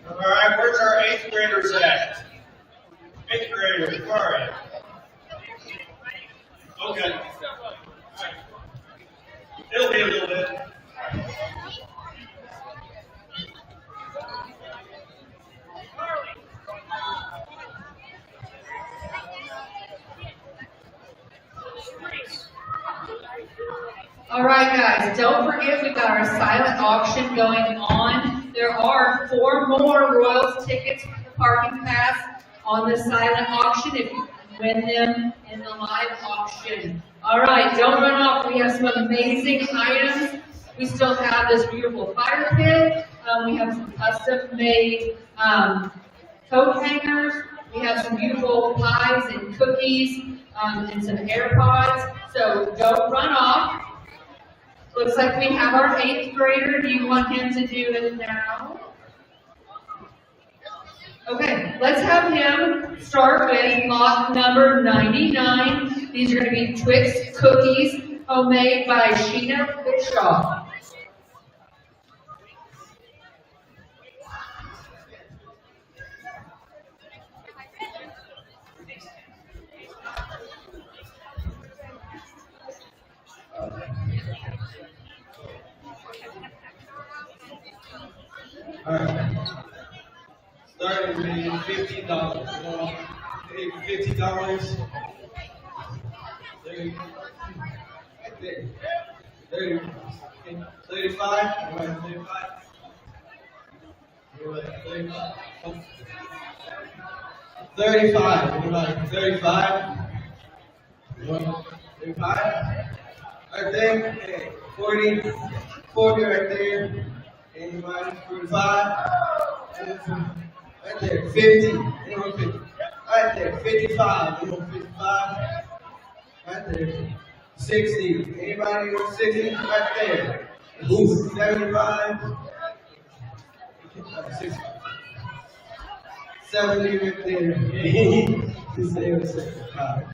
Speaker 2: All right, where's our 8th graders at? 8th graders, where are you? Okay. All right. It'll be a little bit.
Speaker 4: All right, guys, don't forget we've got our silent auction going on. There are 4 more Royals tickets for the parking pass on the silent auction if you win them in the live auction. All right, don't run off. We have some amazing items. We still have this beautiful fire pit. We have some custom-made coat hangers. We have some beautiful pies and cookies and some AirPods. So don't run off. Looks like we have our 8th grader. Do you want him to do it now? Okay, let's have him start with lot number 99. These are going to be Twix cookies, homemade by Sheena Bischoff.
Speaker 2: Alright. Starting with $15. $50. There you go. Right there. There you go. Okay. 35. Everybody 35. Everybody 35. 35. Everybody 35. 35. Right there. Okay. 40. 40 right there. Anybody? 45. Right there. 50. Anyone 50? Right there. 55. Anyone 55? Right there. 60. Anybody on 60? Right there. 75. 65. 70 right there. 75.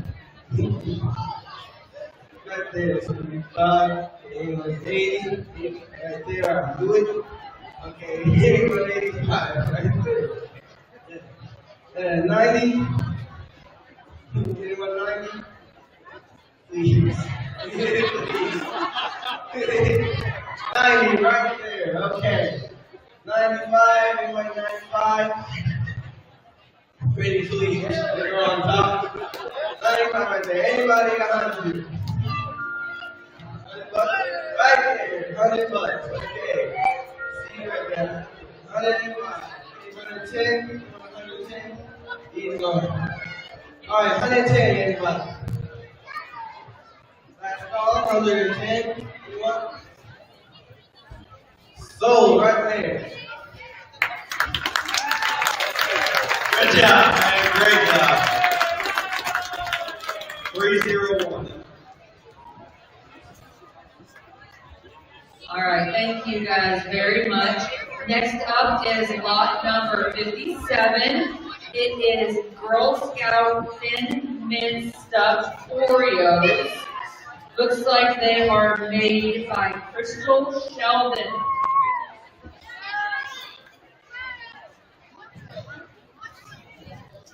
Speaker 2: Right there. 75. Anyone 80? Right there. Do it. Okay. Anyone 85? Right there. 90. Anyone 90? Please. 90 right there. Okay. 95. Anyone 95? Pretty please. They're on top. 95 right there. Anybody 100? Right there. 100 bucks. Okay. See right there. 105. 110. 110. He's going. All right, 110, anybody? Last call, 110. Anyone? Sold right there. Good job, man. Great job. 301.
Speaker 4: All right, thank you guys very much. Next up is lot number 57. It is Girl Scout Thin Mint Stuffed Oreos. Looks like they are made by Crystal Sheldon.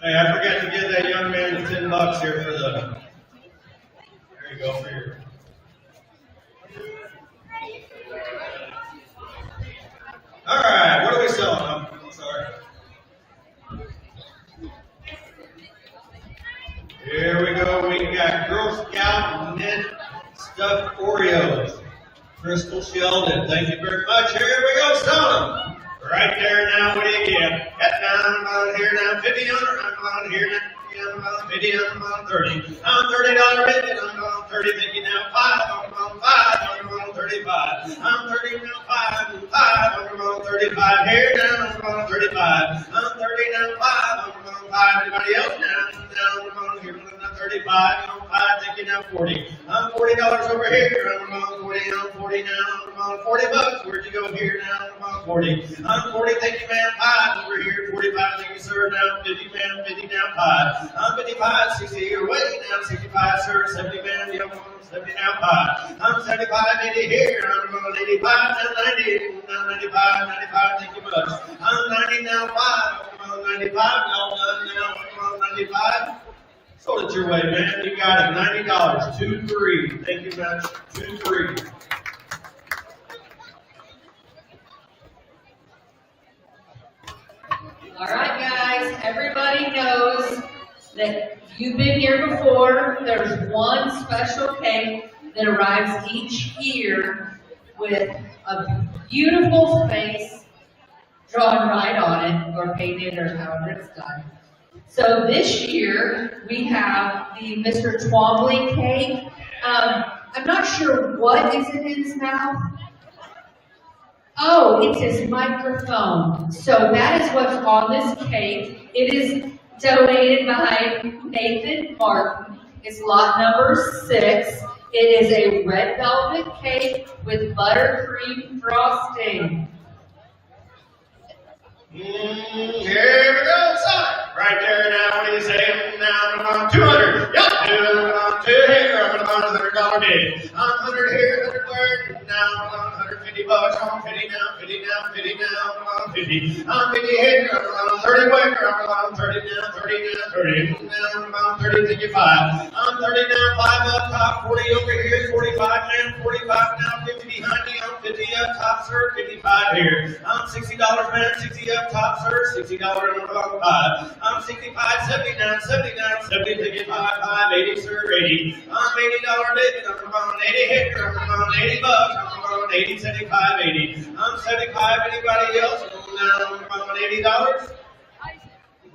Speaker 2: Hey, I forgot to give that young man $10 here for the. There you go for your. All right, what are we selling? I'm sorry. Here we go. We got Girl Scout Mint Stuffed Oreos. Crystal Sheldon. Thank you very much. Here we go. Selling them. Right there now. What do you get? That's down here now. 50 on here now. 50 on 30. I'm $30 bid. I'm on 30. Thinking now 5. I'm on 5. I'm on 35. I'm 30 now 5. 5. I'm on 35. Here now. I'm on 35. I'm 30 now 5. I'm on 5. Anybody else now? I'm on here. I'm on 30. 35, on 5, thank you, now 40. I'm $40 over here, I'm on 40, I'm 40 now, I'm on 40 bucks, where'd you go here now, I'm on 40. I'm 40, thank you, ma'am, 5 over here, 45, thank you, sir, now 50, ma'am, 50 now 5. I'm 55, 60, you're waiting now, 65, sir, 70, ma'am, you don't want 70 now 5. I'm 75, 80 here, I'm on 85, now 90, now 95, 95, thank you much. I'm 90 now 5, I'm on 95, y'all done now, I'm on 95. Sold it your way, man. You got it. $90. 2-3. Thank you much. 2-3.
Speaker 4: All right, guys. Everybody knows that you've been here before. There's one special cake that arrives each year with a beautiful face drawn right on it, or painted, or however it's done. So this year, we have the Mr. Twombly cake. I'm not sure what is in his mouth. Oh, it's his microphone. So that is what's on this cake. It is donated by Nathan Martin. It's lot number 6. It is a red velvet cake with buttercream frosting.
Speaker 2: Here we go, son. Right there now, what do you say? Now I'm on 200. Yup, I'm on 2 here. I'm on $100 bid. I'm 100 here, 100 where? Now I'm on 150 bucks. I'm 50 now, 50 now, 50 now. I'm on 50. I'm 50 here. I'm on 30 where? I'm on 30 now, 30 now, 30. Now I'm on 30, 55. I'm 30 now, 5 up top, 40 over here, 45 now, 45 now, 50 behind me. I'm 50 up top, sir, 55 here. I'm $60, man, 60 up top, sir, $60 on 5. I'm 65, 79, 79, 70, 55, 5, 80, sir, 80. I'm $80 bid, I'm on 80 here, I'm on 80 bucks, I'm on 80, 75, 80. I'm 75, anybody else? Now I'm on $80.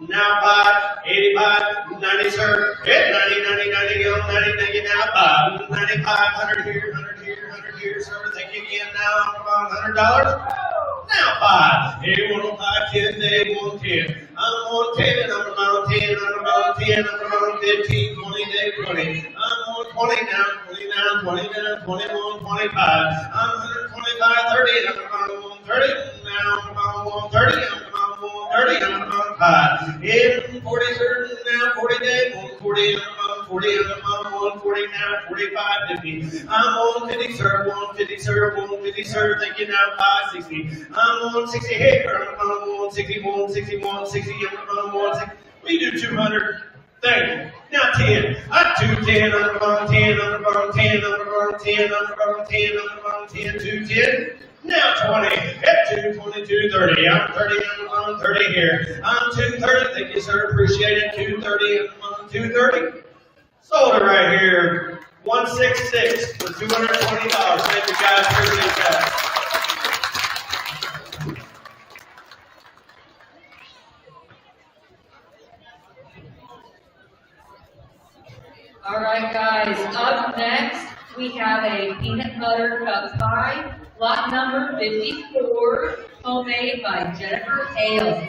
Speaker 2: Now 5, 85, 90, sir. Hit 90, 90, 90, go 90, thank you, now 5. 95, 100 here, 100 here, 100 here, sir. Thank you again, now I'm on $100. Now 5. Hey, 105, 10, day 110. I'm 110, I'm about 10, I'm about 10, I'm about 15, 20, day 20. I'm 120 now, 20 now, 20 now, 21, 25. I'm 125, 30, I'm about 130. Now I'm about 130, I'm about 130, I'm about 5. In 40, sir, now 40 day, 140, I'm about 40, I'm about 140 now, 45, 50. I'm 150, sir, 150, sir, 150, sir, thank you now, 560. I'm 160 here, I'm about 160, 160, 160, I'm about 160. We do 200. Thank you. Now 10. I'm 210, I'm about 10, I'm about 10, I'm about 10, I'm about 10, I'm about 10, 210. Now 20. At 220, 230. I'm 30, I'm on 30 here. I'm 230. Thank you, sir. Appreciate it. 230, I'm on 230. Sold it right here. 166 for $220. Thank you, guys. Appreciate that.
Speaker 4: All right, guys, up next, we have a peanut butter cup pie, lot number 54, homemade by Jennifer Hale.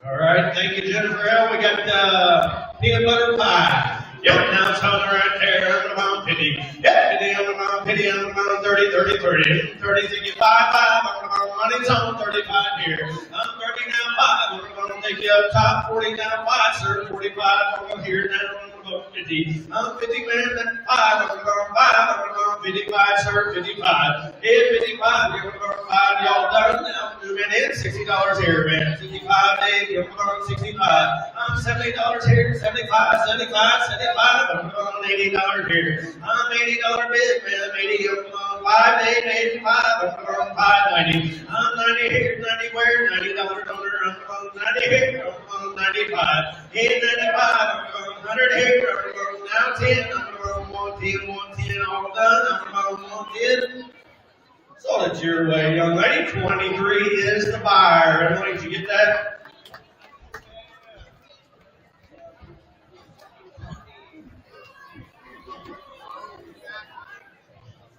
Speaker 2: All right, thank you, Jennifer Hale. We got peanut butter pie. Yep, now it's on right there. I'm about 50. Yep, 50, I'm about 50, I'm about 30, 30, 30. 30, thank you, 5, 5. I'm about money's on 35 here. I'm 30 now, 5. I'm going to take you up top. 40 now, 5, sir. 45, I'm going here now. I'm about 50. I'm 50, man, then 5. I'm about 5. I'm about 55, sir. 55. Yeah, 55. You're about 5. Y'all done now. Moving in. $60 here, man. 55 days. You're about 65. I'm $70 here. 75, 75, 75. I'm on $80 here. I'm $80 bid, man. I'm 80. I'm on 5 days, 85. I'm on 590. I'm 90 here. 90 where? $90 donor. I'm on 90 here. I'm on 95. In 95. I'm on 100 here. I'm on now 10. I'm on 110, 110. All done. I'm on 110. Sold it your way, young lady. 23 is the buyer. Emily, did you get that?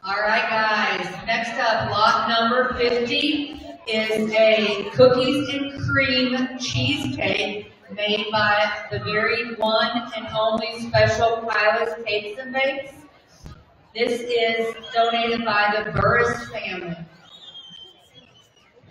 Speaker 4: All right, guys, next up, lot number 50 is a cookies and cream cheesecake made by the very one and only Special Pilot's Cakes and Bakes. This is donated by the Burris family.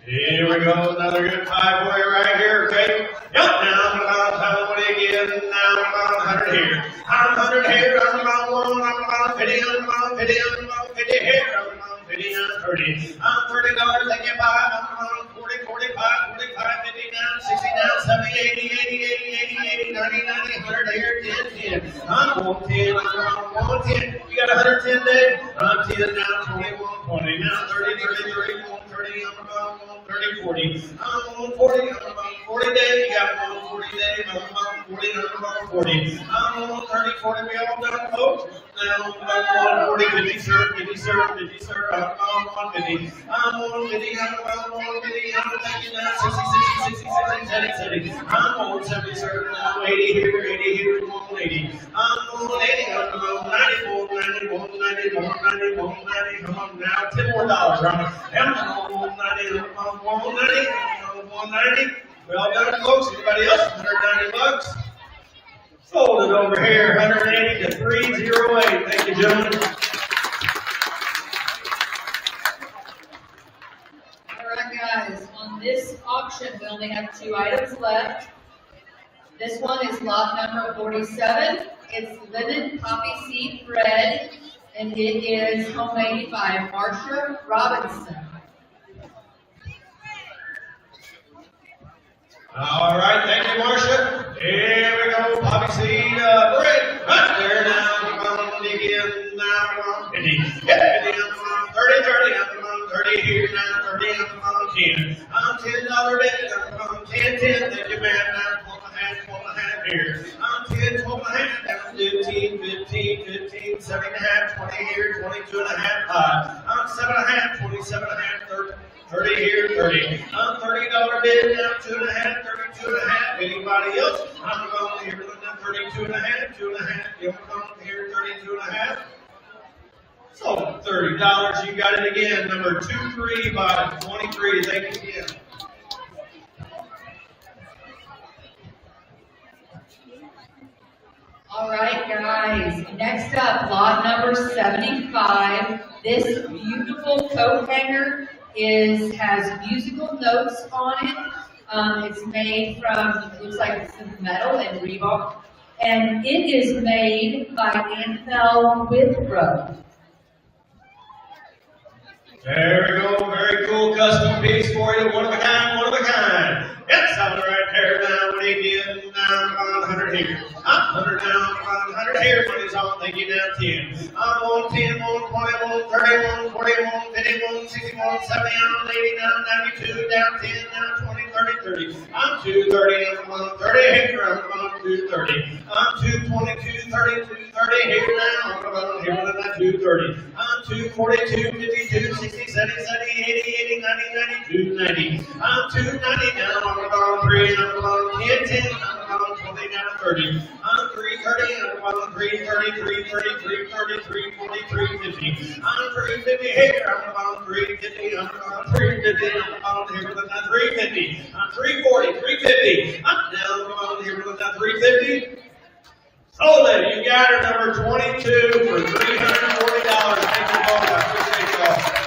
Speaker 2: Here we go, another good pie for you right here, okay? Yep, now I'm about 100 again, now I'm about 100 here. I'm 100 here, I'm about 1, I'm about 50, I'm about 50, I'm about 50 here, I'm about 50, I'm 30. I'm $30, thank you, bye. I'm about 40, 45, 45, 50 down, 60 down, 70, 80, 80, 80, 80, 80, 90, 90, 100 here, 10, 10. I'm 110, I'm about 110. You got 110 day? I'm 10 now, 21, 20, now 30, 30, 30, 130, I'm about 30, 40. I'm on 40. I'm about 40 days. You got 140 days. I'm about 40. I'm about 40. I'm on 30, 40. We all done, folks. Now I'm about 140, 50, sir, 50, sir, 50, sir. I'm about 150. I'm on 50. I'm about 150. I'm thinking now 60, 60, 60, 70, 70. I'm on 70, sir. Now 80 here, 80 here, 180. I'm on 80. I'm about 90, 190, 190, 190, 190. Come on now, $10 more, right? I'm on 190. I'm 190. We all got it, folks. Anybody else? $190. Sold it over here, 180 to 308. Thank you, gentlemen.
Speaker 4: All right, guys. On this auction, we only have 2 items left. This one is lot number 47. It's linen poppy seed bread, and it is homemade by Marsha Robinson.
Speaker 2: All right, thank you, Marcia. Here we go, poppy seed bread. Right there now, I'm on again. Now I'm on 50. Yeah, 50. I'm on 30, 30. I'm on 30 here now. 30. I'm on 10. I'm $10 bid. I'm on 10, 10. Thank you, man. Now 12.5 here. I'm 10, 12.5. Down 15, 15, 15, 7.5, 20 here, 22.5. I'm 7.5, 27.5, 30. 30 here, 30. I'm $30 bid now, 2.5, 32.5. Anybody else? I'm going here with that 32.5, 2.5. You're going here, 32.5. So $30. You got it again. Number 23 by 23. Thank you again.
Speaker 4: All right, guys. Next up, lot number 75. This beautiful coat hanger has musical notes on it. It's made from, looks like it's some metal and rebar. And it is made by Anthel Withrow.
Speaker 2: There we go. Very cool custom piece for you. One of a kind, one of a kind. That's something right there now. What he did now, 100 here. I'm 100 down, 100 here. When it's on, thank you now, 10. I'm on 10, 120, 130, 140, 150, 160, 170, I'm 80, down 92, down 10, down 20, 30, 30. I'm 230, I'm on 30 here. I'm on 230. I'm 220, 230, 230 here now. I'm on here with that 230. I'm 240, 252, 60, 70, 80, 80, 90, 92, 90. I'm 290 down, I'm on 3, I'm on 10, 10, I'm on 20, down 30. I'm 330, I'm on 330, 330, 330, 340, 350. I'm 350 here, I'm on 350, I'm on 350, I'm on here with that 350. I'm 340, 350. I'm down, I'm on here with that 350. Sold it. You got it, number 22 for $340. Thank you both. I appreciate y'all.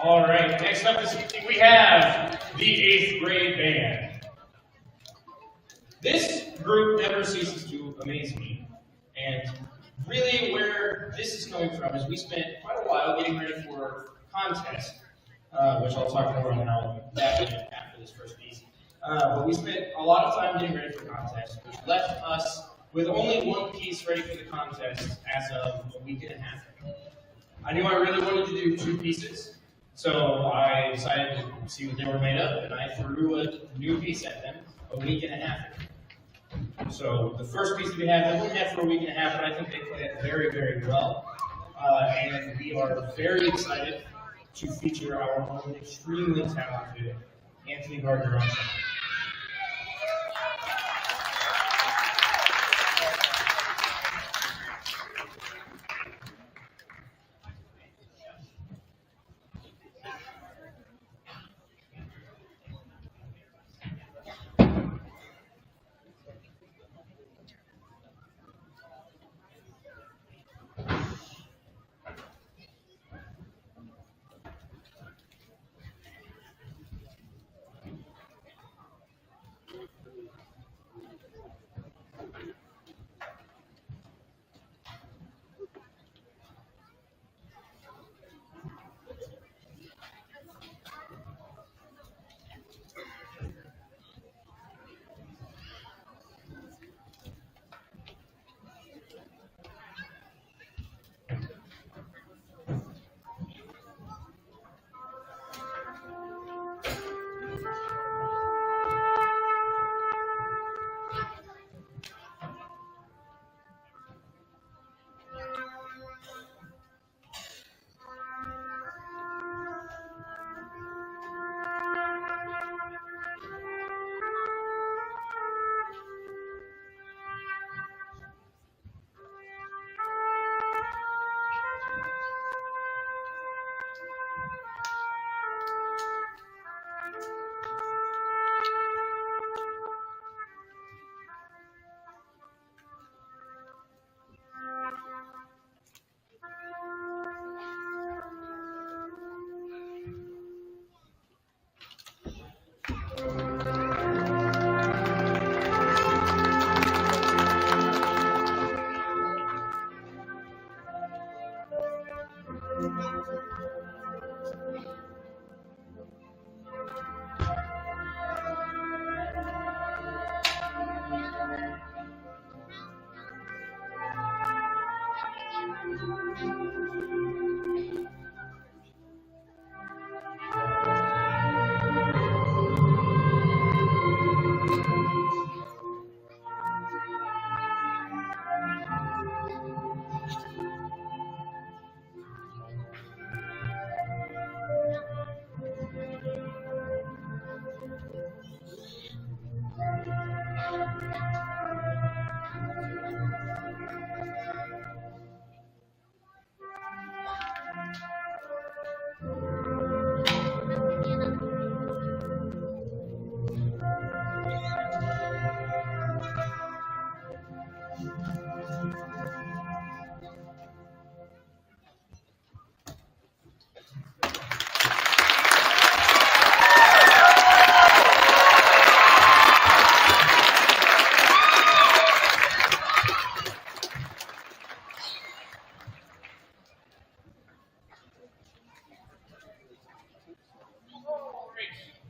Speaker 3: All right, next up this evening we have the 8th grade band. This group never ceases to amaze me, and really where this is coming from is we spent quite a while getting ready for contest, which I'll talk more on how that went after this first piece. But we spent a lot of time getting ready for contest, which left us with only one piece ready for the contest as of a week and a half ago. I knew I really wanted to do 2 pieces, so I decided to see what they were made of, and I threw a new piece at them a week and a half ago. So the first piece that we have, I've only had for a week and a half, but I think they played it very, very well. And we are very excited to feature our own extremely talented Anthony Gardner on trumpet.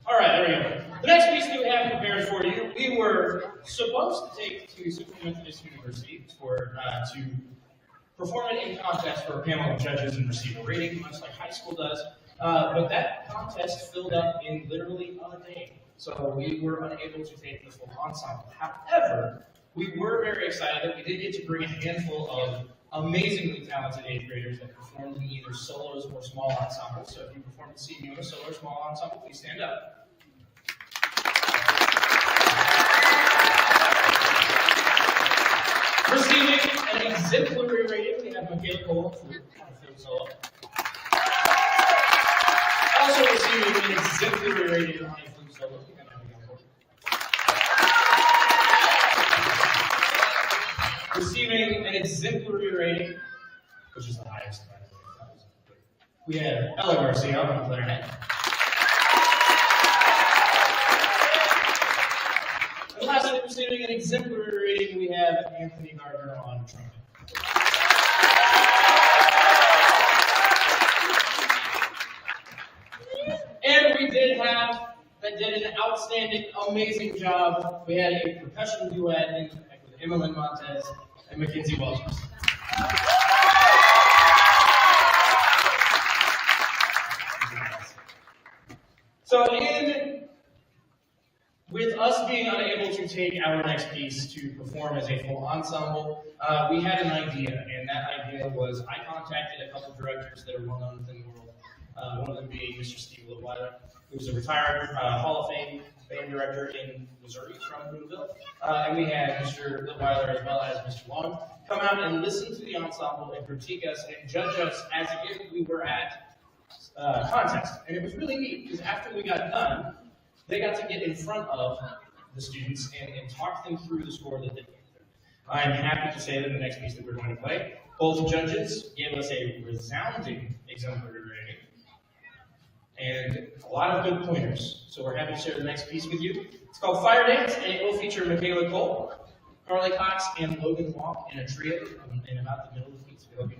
Speaker 3: All right, there we go. The next piece that we have prepared for you, we were supposed to take to Super Methodist University to perform it in contest for a panel of judges and receive a rating, much like high school does. But that contest filled up in literally a day, so we were unable to take the full ensemble. However, we were very excited that we did get to bring a handful of amazingly talented 8th graders that performed in either solos or small ensembles. So if you performed to CMU in a solo or small ensemble, please stand up. Receiving an exemplary rating, we have Michaela Cole, flute solo. Also receiving an exemplary rating on a flute solo, we have Abigail Cole. Receiving an exemplary rating, which is the highest. We have Ella Garcia on clarinet. And lastly, receiving an exemplary rating, we have Anthony Gardner on trumpet. And we did an outstanding, amazing job. We had a percussion duet with Emmeline Montez and Mackenzie Welchers. So with us being unable to take our next piece to perform as a full ensemble, we had an idea, and that idea was I contacted a couple directors that are well known within the world. One of them being Mr. Steve Littweiler, who's a retired Hall of Fame band director in Missouri from Boonville. And we had Mr. Littweiler as well as Mr. Long come out and listen to the ensemble and critique us and judge us as if we were at contest. And it was really neat because after we got done, they got to get in front of the students and talk them through the score that they gave them. I am happy to say that the next piece that we're going to play, both judges gave us a resounding exemplary rating and a lot of good pointers. So we're happy to share the next piece with you. It's called Fire Dance, and it will feature Michaela Cole, Carly Cox, and Logan Walk in a trio in about the middle of the piece. We hope you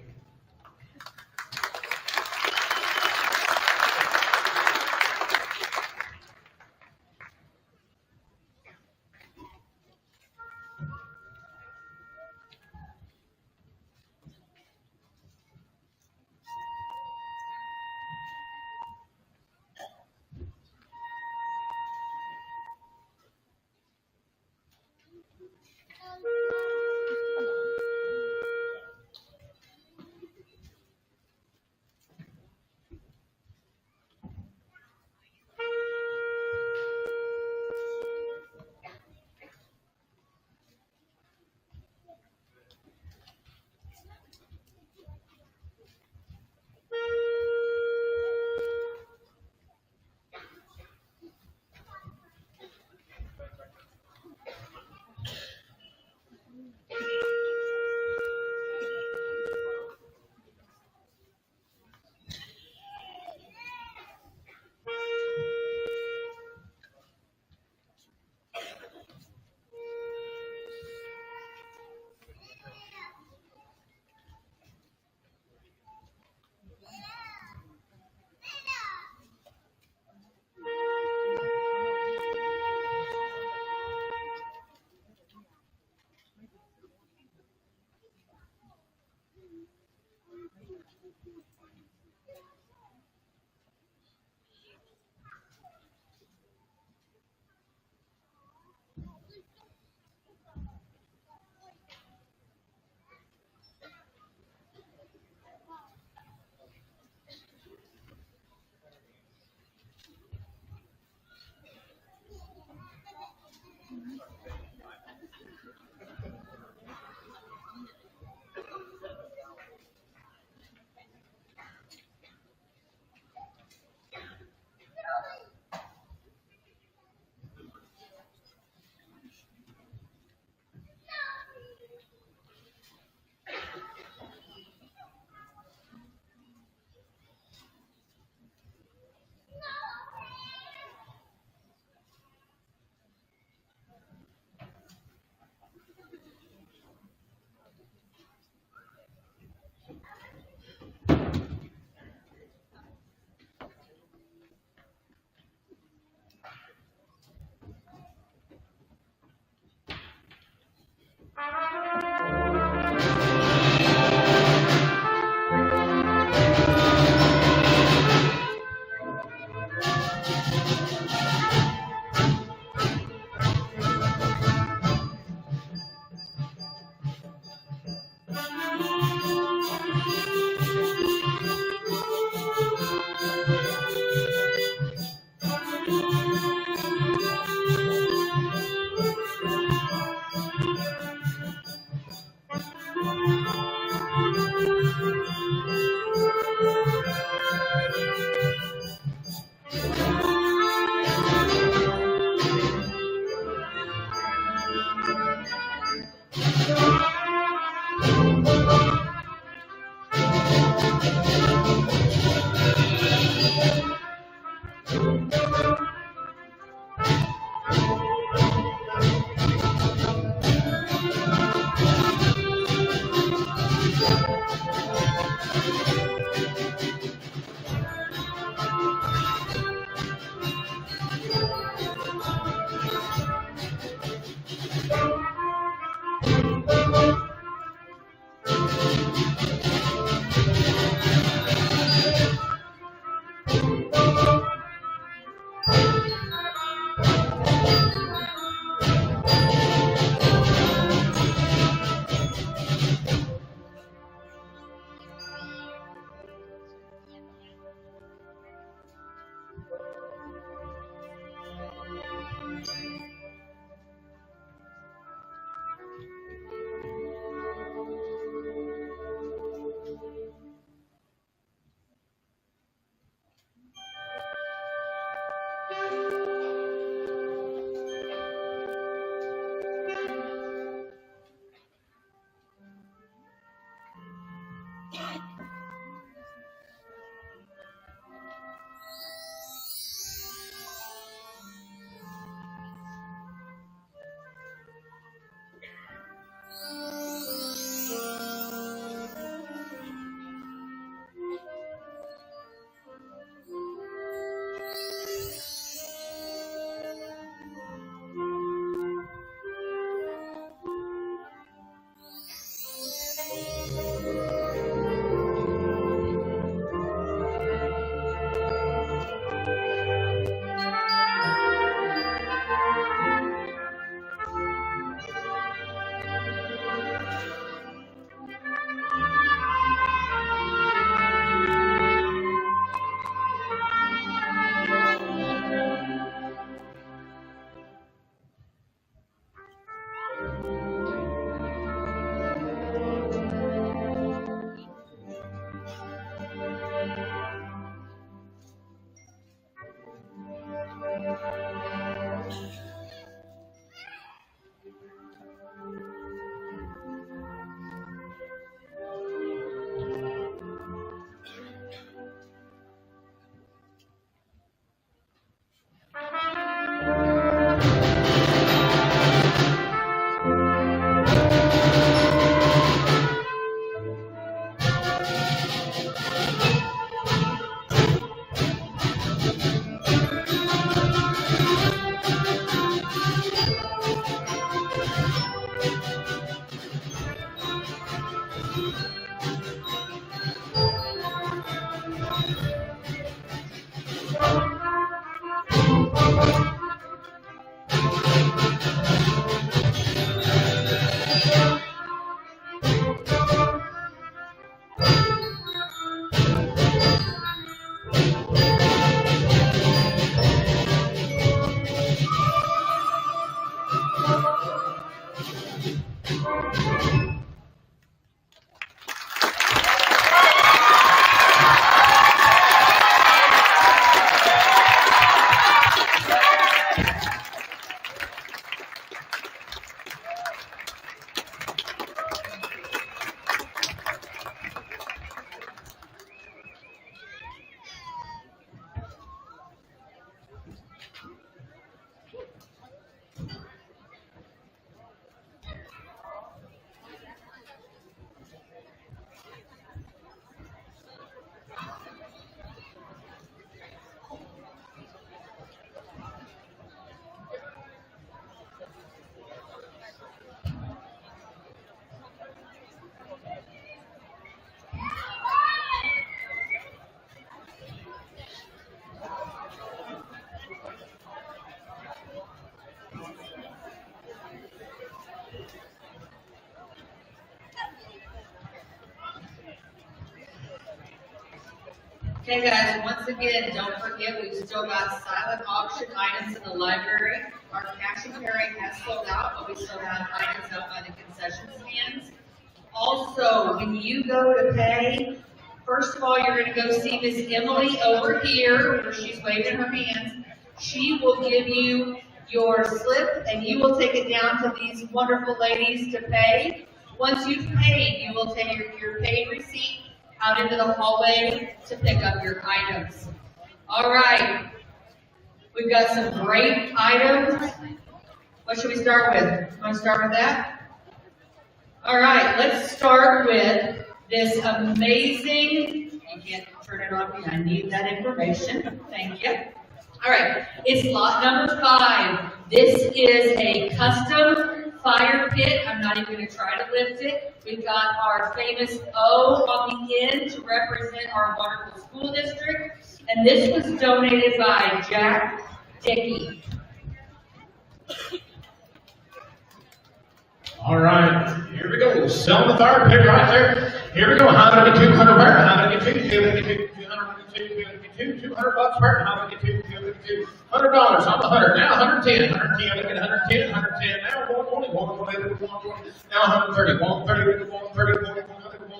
Speaker 4: Okay guys, once again, don't forget we've still got silent auction items in the library. Our cash and carry has sold out, but we still have items out by the concession stands. Also, when you go to pay, first of all, you're going to go see Miss Emily over here, where she's waving her hands. She will give you your slip, and you will take it down to these wonderful ladies to pay. Once you've paid, you will take your paid receipt out into the hallway to pick up your items. All right, we've got some great items. What should we start with? You want to start with that? All right, let's start with this amazing, you can't turn it on me, I need that information, thank you. All right, it's lot number 5. This is a custom fire pit. I'm not even going to try to lift it. We've got our famous O on the end to represent our wonderful school district. And this was donated by Jack Dickey.
Speaker 6: All right, here we go. Selling the fire pit right there. Here we go. How did I get 200 per? How did I get 200? 200 bucks per. How did I get $200? I'm 100. Now 110. 110. Look at 110. 110. Now 120. 120. 120. Now 130. 130. 130.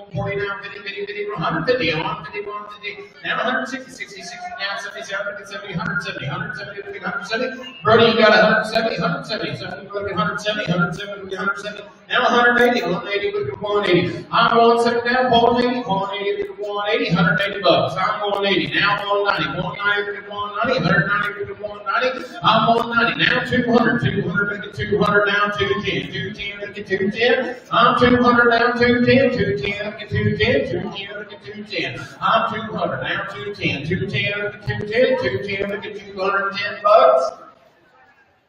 Speaker 6: 140. Now 50. 50. 50. 150. 150. 150. Now 160. 60. 60. Now 70. 70. 70. 170. 170. 170. Brody, you got 170. 170. 70. Look at 170. 170. 170. Now 180. 180. Look at 180. I'm 170 now. 180. 180. Look at 180. 180 bucks. I'm 180 now. 190. 190. Look at 190. 190. Look at 190. I'm 190 now. 200. 200. Look at 200 now. 210. 210. Look at 210. I'm 200 now. 210. 210. Look at 210. 210. Look at 210. I'm 200 now. 210. 210. Look at 210. 210. Look at 210 bucks.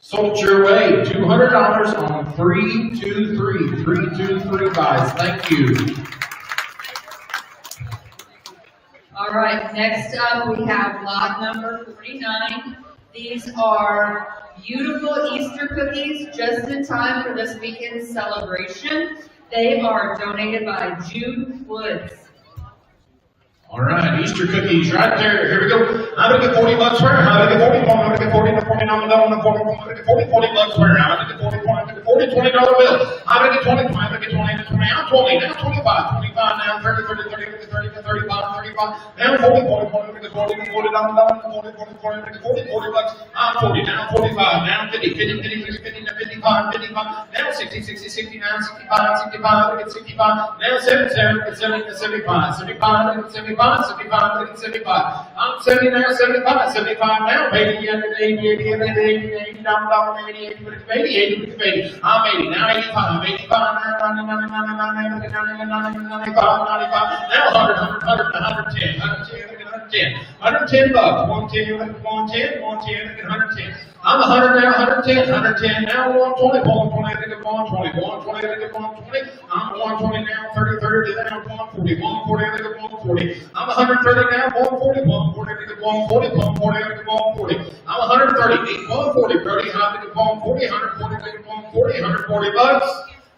Speaker 6: Sold your way. $200 on 323. 323 buys. Thank you.
Speaker 4: All right, next up we have lot number 49. These are beautiful Easter cookies just in time for this weekend's celebration. They are donated by Jude Woods.
Speaker 6: All right, Easter cookies right there. Here we go. I'm going to get 40 bucks per. I'm going to get 40. I'm going to get 40. I'm going to get 40. I'm going to get 40 bucks per. I'm going to get 40. I'm going to get 40. $20 bill. I'm going to get 20. I'm going to get 20. 20. I'm 20. Now 25. 25. Now 30. 30. 30. 30. 35. 35. Now 40. 40. 40. 40. 40. I'm going to 40. 40. 40. I'm going to get 40. 40 bucks. I'm 40. Now 45. Now 50. 50. 50. 50. 50. 55. 55. Now 60. 60. 60. Now 65. 65. Look at 65. Now 70. 70. 70. 75. 75. Look at 75. 75, look at 75. I'm 70 now, 75, 75 now, 80, 80, 80, 80, 80, down, 80, 80, 80, 80, 80. I'm 80 now, 85, 85 now, 90, 90, 90, 90, 90, 95, 95. Now 100, 100, 110, 110, look at 110. 110 bucks, 110, look at 110, 110, look at 110. I'm 100 now, 110, 110 now, 120, 120, look at 120, 120, look at 120. I'm 120 now, 30, 30, now 140, 140, look at 140. I'm 130 now, 140, 140, look at 140, 140, look at 140. I'm 130, 140, 30, look at 140, 140, look at 140, 140 bucks.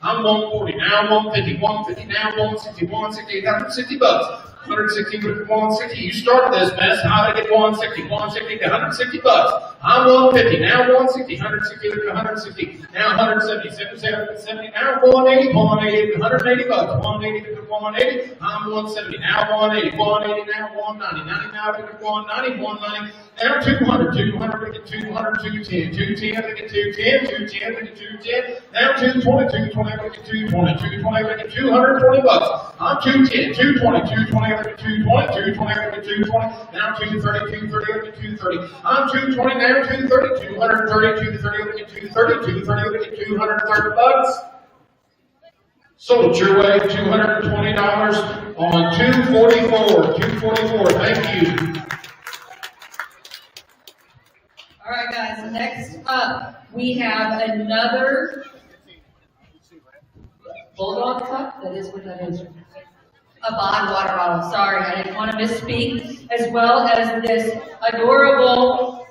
Speaker 6: I'm 140 now, 150, 150 now, 160, 160, 160 bucks. 160 with 160. You started this mess. How did I get 160? 160 to 160 bucks. I'm 150. Now 160. 160 to 160. Now 170. 70, 70. Now 180. 180 to 180 bucks. 180 to 180. I'm 170. Now 180. 180 now 190. 90 now to 190. 190. Now 200. 200 to 200. 210. 210 to 210. 210 to 210. Now 220. 220 to 220. 220 to 220 bucks. I'm 210. 220. 220. 220, 220, 220, now 230, 230, 230. I'm 220 now, 230, 230, 230, 230, 230, 230 bucks. Sold your way, $220 on 244, 244. Thank you.
Speaker 4: All right, guys. Next up, we have another Bulldog cup. That is what that is. A Bod water bottle. Sorry, I didn't want to misspeak. As well as this adorable.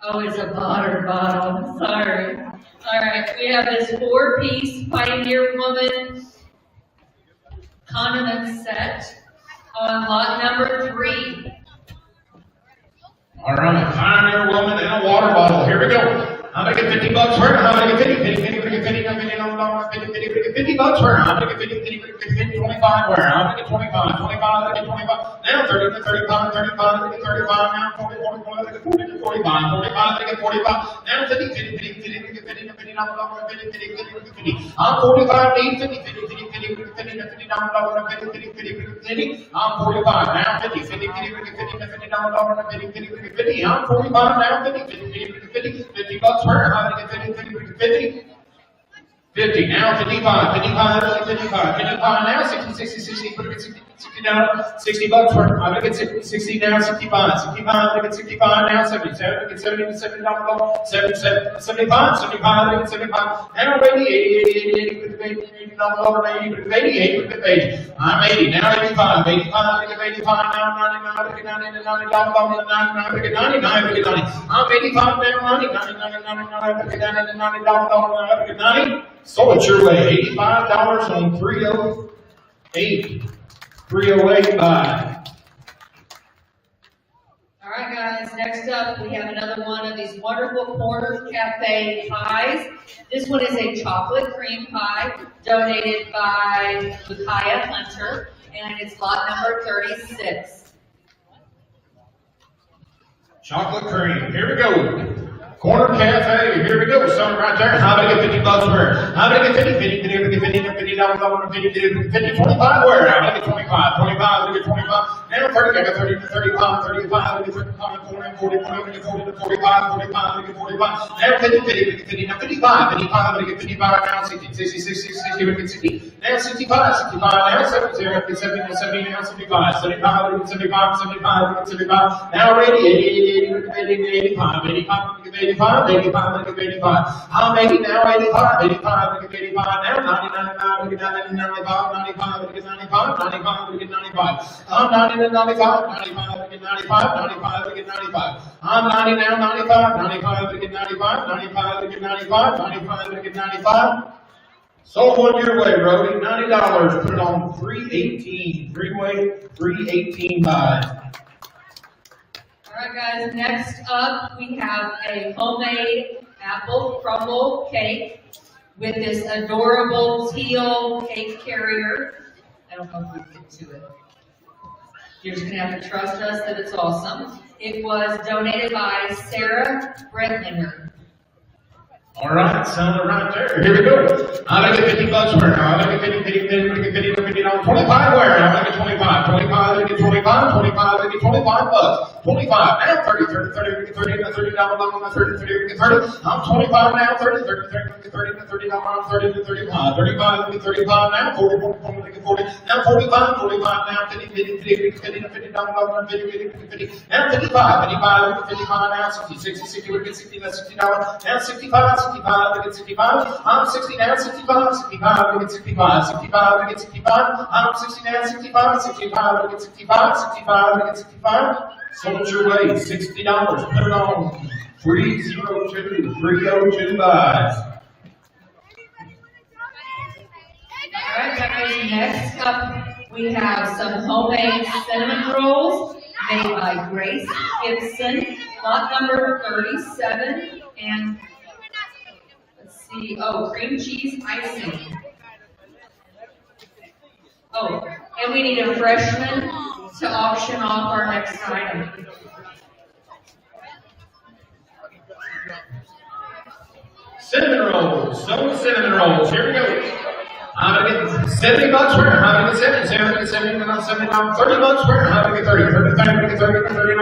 Speaker 4: Oh, it's a water bottle. Sorry. All right, we have this 4-piece Pioneer Woman condiment set. On lot number 3.
Speaker 6: All right, Pioneer woman and a water bottle. Here we go. I'm gonna get $50 for it. I'm gonna get 50 $50 for it. I'm gonna get 50 25 where? I'm gonna get 25 I'm gonna get 25. Now 30 to 35, 35, I'm gonna get 35. Now 40, 40, 40, I'm gonna get 40 to 45, 45, I'm gonna get 45. Now 50, 50, 50, 50, 50, 50, 50, I'm 45, 50, 50, 50, 50, 50, 50, 50, 50, 50, 50, 50, I'm 45. Now 50, 50, 50, 50, 50, 50, 50, 50, 50, 50, I'm 45. Now 50, 50, 50, 50, 50, $50 for it. I'm gonna get 50, 50, 50, 50, now 55, 55, 55, 55, now 60, 60, 60, put it at 60, 60 down, $60 for it. I'm gonna get 60, 60 now, 65, 65, I'm gonna get 65 now, 70, 70, get 70, $70, 70, 75, 75, I'm gonna get 75, now 80, 80, 80, 80, 80, $80, 80, 80, 80, I'm 80, now 85, 85, I'm gonna get 85, now 90, I'm gonna get 90, $90, I'm gonna get 90, I'm 85 now, 90, 90, 90, 90, I'm gonna get 90, $90, I'm gonna get 90. So it's your way, $85 on 308. 308 buy.
Speaker 4: All right, guys, next up we have another one of these wonderful Corner Cafe pies. This one is a chocolate cream pie donated by Micaiah Hunter, and it's lot number 36.
Speaker 6: Chocolate cream, here we go. Corner Cafe, here we go. Something right there. How about I get $50 for it? How about I get 50, 50, 50, 50, $50, 50, 25 where? How about I get 25, 25, I get 25. Now 30, I got 30 to 35, 35, I get 35, 40, 40, 40, I get 40 to 45, 45, I get 45. Now 50, 50, 50, now 55, 55, I get 55, now 60, 60, 60, 60, I get 60. Now 65, 65, now 70, I get 70, now 70, now 75, 75, I get 75, 75, I get 75. Now 80, 80, 80, 85, 85, I get 85. 85, 85. I'm 80 now, 85, 85, 85 now, 90, 95, 90, 95, 95, 95, 95, 95. I'm 90 now, 95, 95, 95, 95, 95. I'm 90 now, 95, 95, 95, 95, 95, 95, 95. Sold one your way, Brody. $90. Put it on 318. Three-way, 318 buy.
Speaker 4: All right, guys, next up we have a homemade apple crumble cake with this adorable teal cake carrier. I don't know if we can get to it. You're just going to have to trust us that it's awesome. It was donated by Sarah Bretlinger.
Speaker 6: All right, sound it right there. Here we go. I'm going to get $50 for it. I'm going to get 50, 25 where? I'm going to get 25, 25, I get 25, 25, I get $25. 25, now 30, 30, 30, 30, 30, down, 30, 30, 30. I'm 25 now, 30, 30, 30, 30, 30, down, 30 to 35, 35, 35 now, 40, 40, 40, 40, now 45, 45 now, 50, 50, 50, 50, 50, down, 50, 50, 50, now 55, 55, 55 now, 60, 60, 60, we get 60, that's $60, now 65, 65, we get 65, I'm 60 now, 65, 65, we get 65, 65, we get 65, I'm 60 now, 65, 65, we get 65, 65, we get 65. Sold your way, $60. Put it on 302, 302 buys.
Speaker 4: All right, guys, next up we have some homemade cinnamon rolls made by Grace Gibson, lot number 37, and let's see, cream cheese icing. Oh, and we need a freshman to auction off our next item.
Speaker 6: Cinnamon rolls, sold cinnamon rolls. Here we go. I'm going to get $70 for it. I'm going to get 70, 70, 70, 70, $30 for it. I'm going to get 30, 30, 30, 30, 30,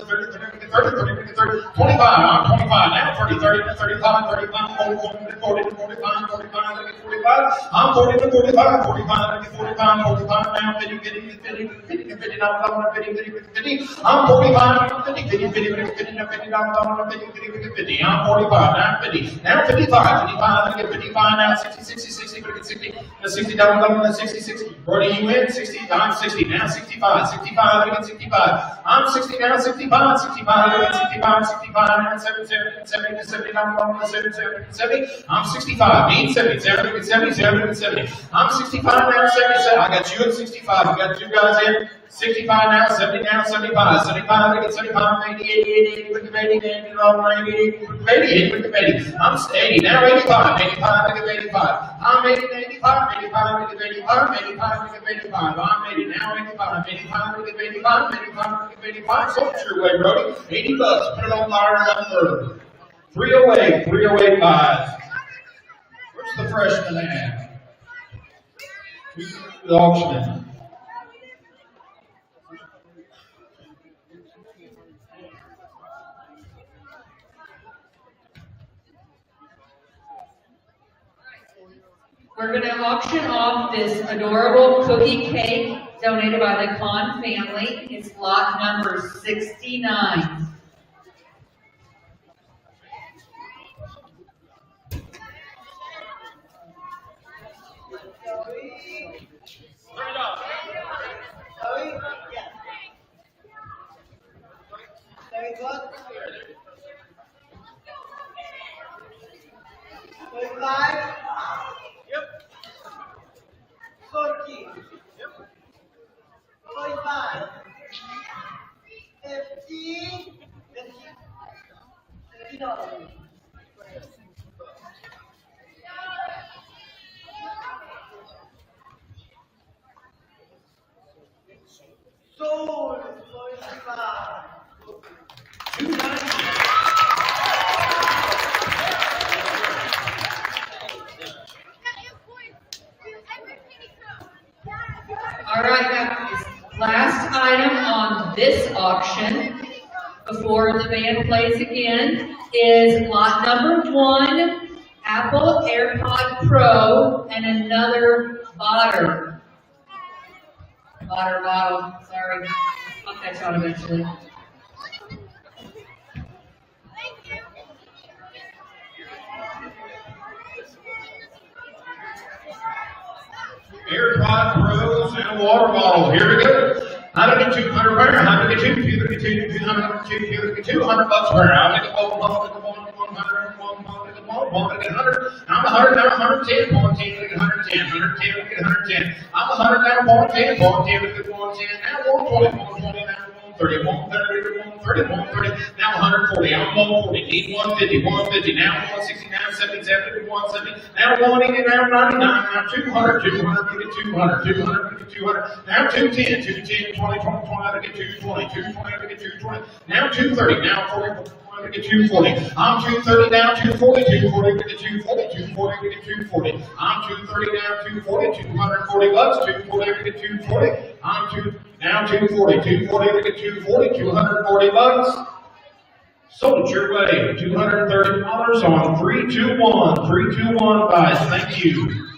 Speaker 6: 30, 30, 30, 30, 25. I'm 25 now. 30, 30, 35, 35, 40, 40, 45, 45, 45. I'm 40 to 45, 45, 45, 45 now. 50, 50, 50, 50, 50, 50. I'm 45, 50, 50, 50, 50, 50, 50, 50. I'm 45 now. 50. Now 55, 55. I get 55 now. 60, 60, 60, 60. That's $60, that's 60, 60. Brody, you win. 60, I'm 60 now. 65, 65, I get 65. I'm 60 now. 65, 65, I get 65, 65 now. 70, 70, 70, 70, 70, 70, 70. I'm 65, need 70, 70, 70, 70, 70. I'm 65 now. 70, I got you at 65. You got two guys in. 65 now, 70 now, 75, 75, look at 75, 80, 80, 80, look at 80, 80, over 80, 80, 80, look at 80. I'm 80, now 85, 85, look at 85. I'm 80, 85, 85, look at 85, 85, look at 85. I'm 80, now 85, 85, look at 85, 85, look at 85. So it's your way, Brody. $80, put it on fire and up further. 308, 308 buys. Where's the freshman at? The auction.
Speaker 4: We're going to auction off this adorable cookie cake donated by the Kahn family. It's lot number 69. All right, guys. Last item on this auction before the band plays again is lot number 1, Apple AirPod Pro, and another bottle. Bottle. Sorry. I'll catch on eventually.
Speaker 6: AirPod Pros and a water bottle. Here we go. 100 $200 pair, 100 $200 $200 bucks per. I'll make a phone call to the 100. I'm 100 now, 110, 110, 110, 110, 110. I'm 100 now, 110, 110, 110, now 120, 120, now 130, 130, 130, 130, now 140, I'm 140, need 150, 150, now 160, now 70, 70, 170, now 180, now 99, now 200, 200, 200, 200, 200, now 210, 210, 20, 20, 20, I get 220, 220, I get 220, now 230, now 40, I get 240, I'm 230 now, 240, 240, we get 240, 240, we get 240, I'm 230 now, 240, 240 bucks, 240, we get 240, I'm now 240, 240, we get 240, 240 bucks. Sold your way, $230 on 321, 321 buys. Thank you.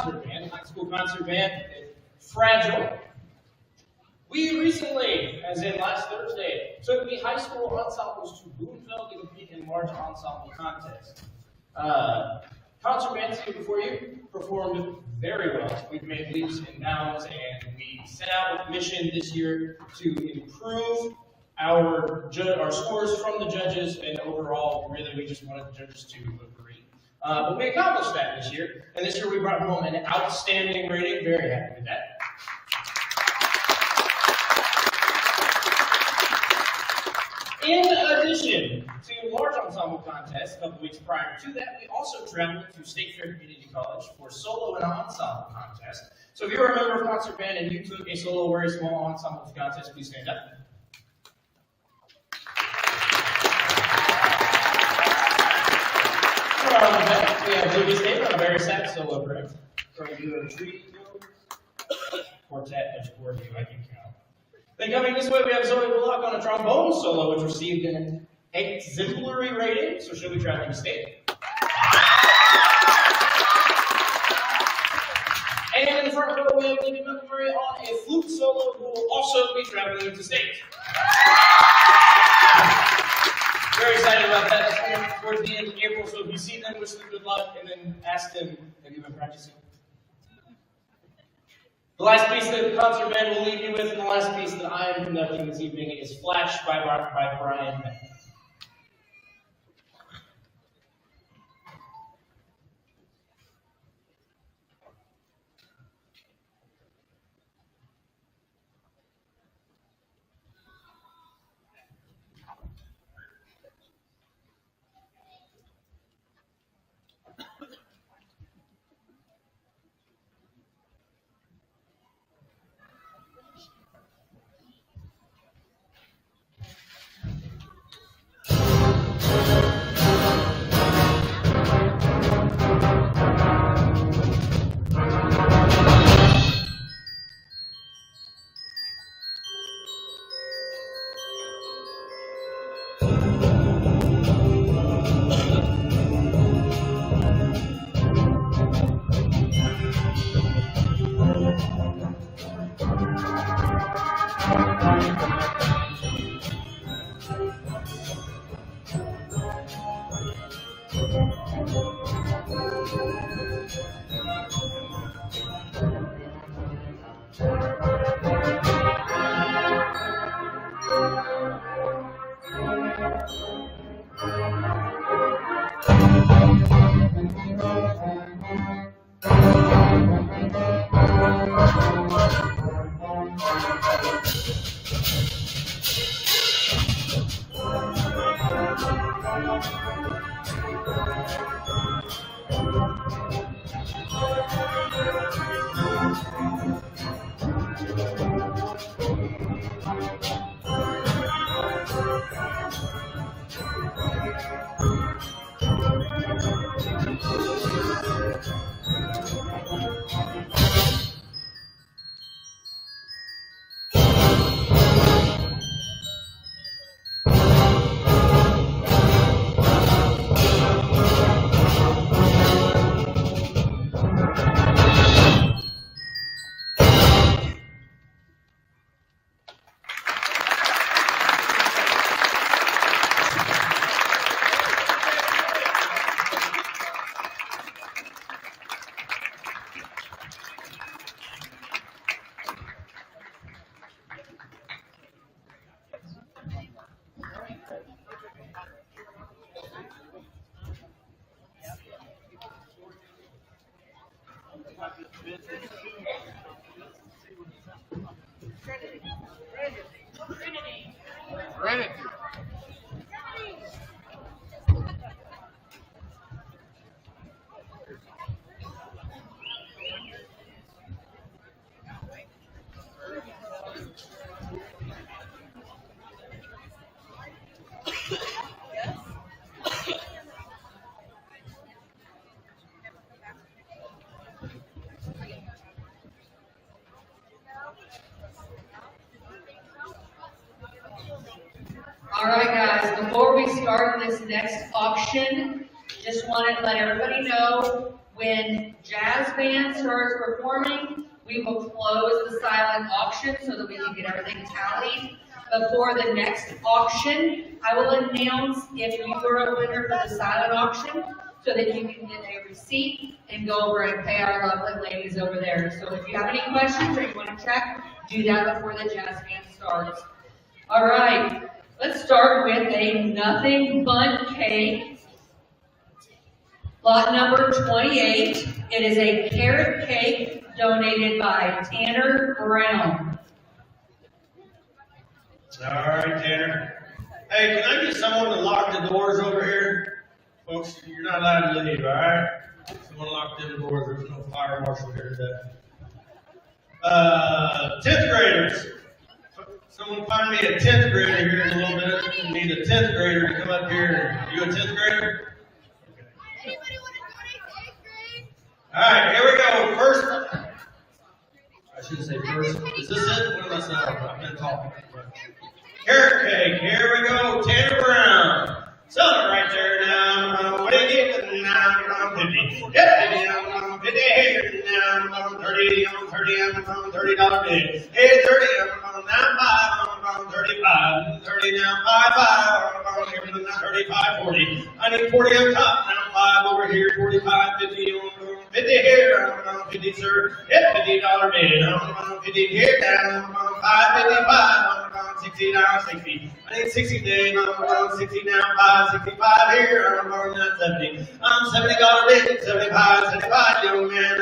Speaker 3: concert band, high school concert band, Fragile. We recently, as in last Thursday, took the high school ensembles to Boonville to compete in large ensemble contest. Concert bands here before you performed very well. We've made leaps and bounds, and we set out with a mission this year to improve our scores from the judges, and overall, really, we just wanted the judges to agree. But we accomplished that this year, and this year we brought home an outstanding rating. Very happy with that. In addition to large ensemble contests a couple weeks prior to that, we also traveled to State Fair Community College for solo and ensemble contests. So if you're a member of concert band and you took a solo or a small ensemble contest, please stand up. We have Lucas David on a very sad solo, correct? From your trio, quartet, which four of you I can count. Then coming this way, we have Zoe Bullock on a trombone solo, which received an exemplary rating, so she'll be traveling to state. And in the front row, we have Libby McElmurray on a flute solo, who will also be traveling into state. Very excited about that. It's coming towards the end of April, so if you see them, wish them good luck, and then ask them, have you been practicing? The last piece that the concert band will leave you with, and the last piece that I am conducting this evening, is Flash by Brian May.
Speaker 4: All right, guys, before we start this next auction, just wanted to let everybody know when jazz band starts performing, we will close the silent auction so that we can get everything tallied. Before the next auction, I will announce if you were a winner for the silent auction so that you can get a receipt and go over and pay our lovely ladies over there. So if you have any questions or you want to check, do that before the jazz band starts. All right. Let's start with a nothing bundt cake. Lot number 28. It is a carrot cake donated by Tanner Brown.
Speaker 2: All right, Tanner. Hey, can I get someone to lock the doors over here? Folks, you're not allowed to leave, all right? Someone lock them doors. There's no fire marshal here today. 10th graders. Someone find me a 10th grader here in a little bit. We need a 10th grader to come up here. Are you a 10th grader?
Speaker 5: Anybody want to donate to 8th grade?
Speaker 2: All right, here we go. First, I should say first. Is this it? What am I saying? I've been talking. Carrot cake. Here we go. Tanner Brown. Selling it right there now. What do you get? Now, 50. Yep, 50. 50 here now. 30. 30 $30 bid. Hey, 30. Now 5. 35. 30 now. 5. Here now. 35. 40. I need 40 on top. Now 5 over here. 45. 50. 50 here. 50, sir. Yep, $50 bid. 50 here now. 555. 60 now. 60. I need 60 days. 60 now. 5. 65 here. 70. $70 bid. 75. 75. Young man.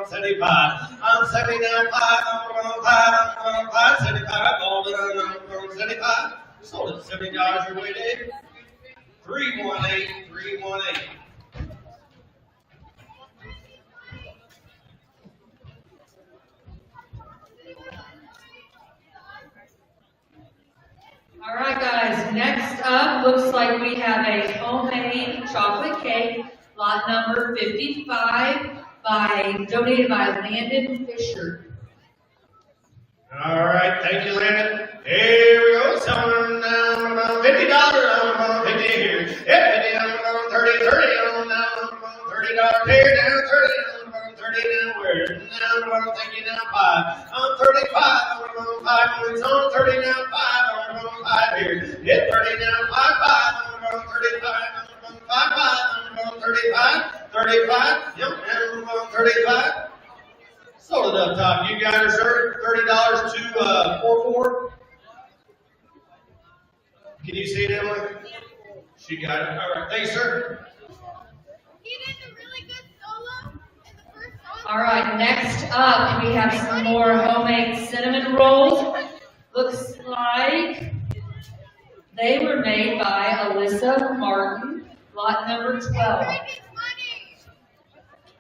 Speaker 2: 75. 70 now. 5. 5. 75. All done. 75. Sold it. $70 your way, Dave. 318. 318.
Speaker 4: All right, guys, next up, looks like we have a homemade chocolate cake, lot number 55, donated by Landon Fisher.
Speaker 2: All right, thank you, Landon. Here we go. Selling $50. 50 here. Yeah, 50. 30. $30 here. Down 30. 30 down where? Now, thank you. Now 5. 35. 5 points on 30 now. 5. 5 here. Hit 30 now. 5. 35. 5. 35. 35. Yep. 35. Sold it up top. You guys are $30 to 44. Can you see it, Emily? She got it. All right. Thanks, sir.
Speaker 5: He did a really good solo in the first song.
Speaker 4: All right, next up, we have some more homemade cinnamon rolls. Looks like they were made by Alyssa Martin, lot number 12.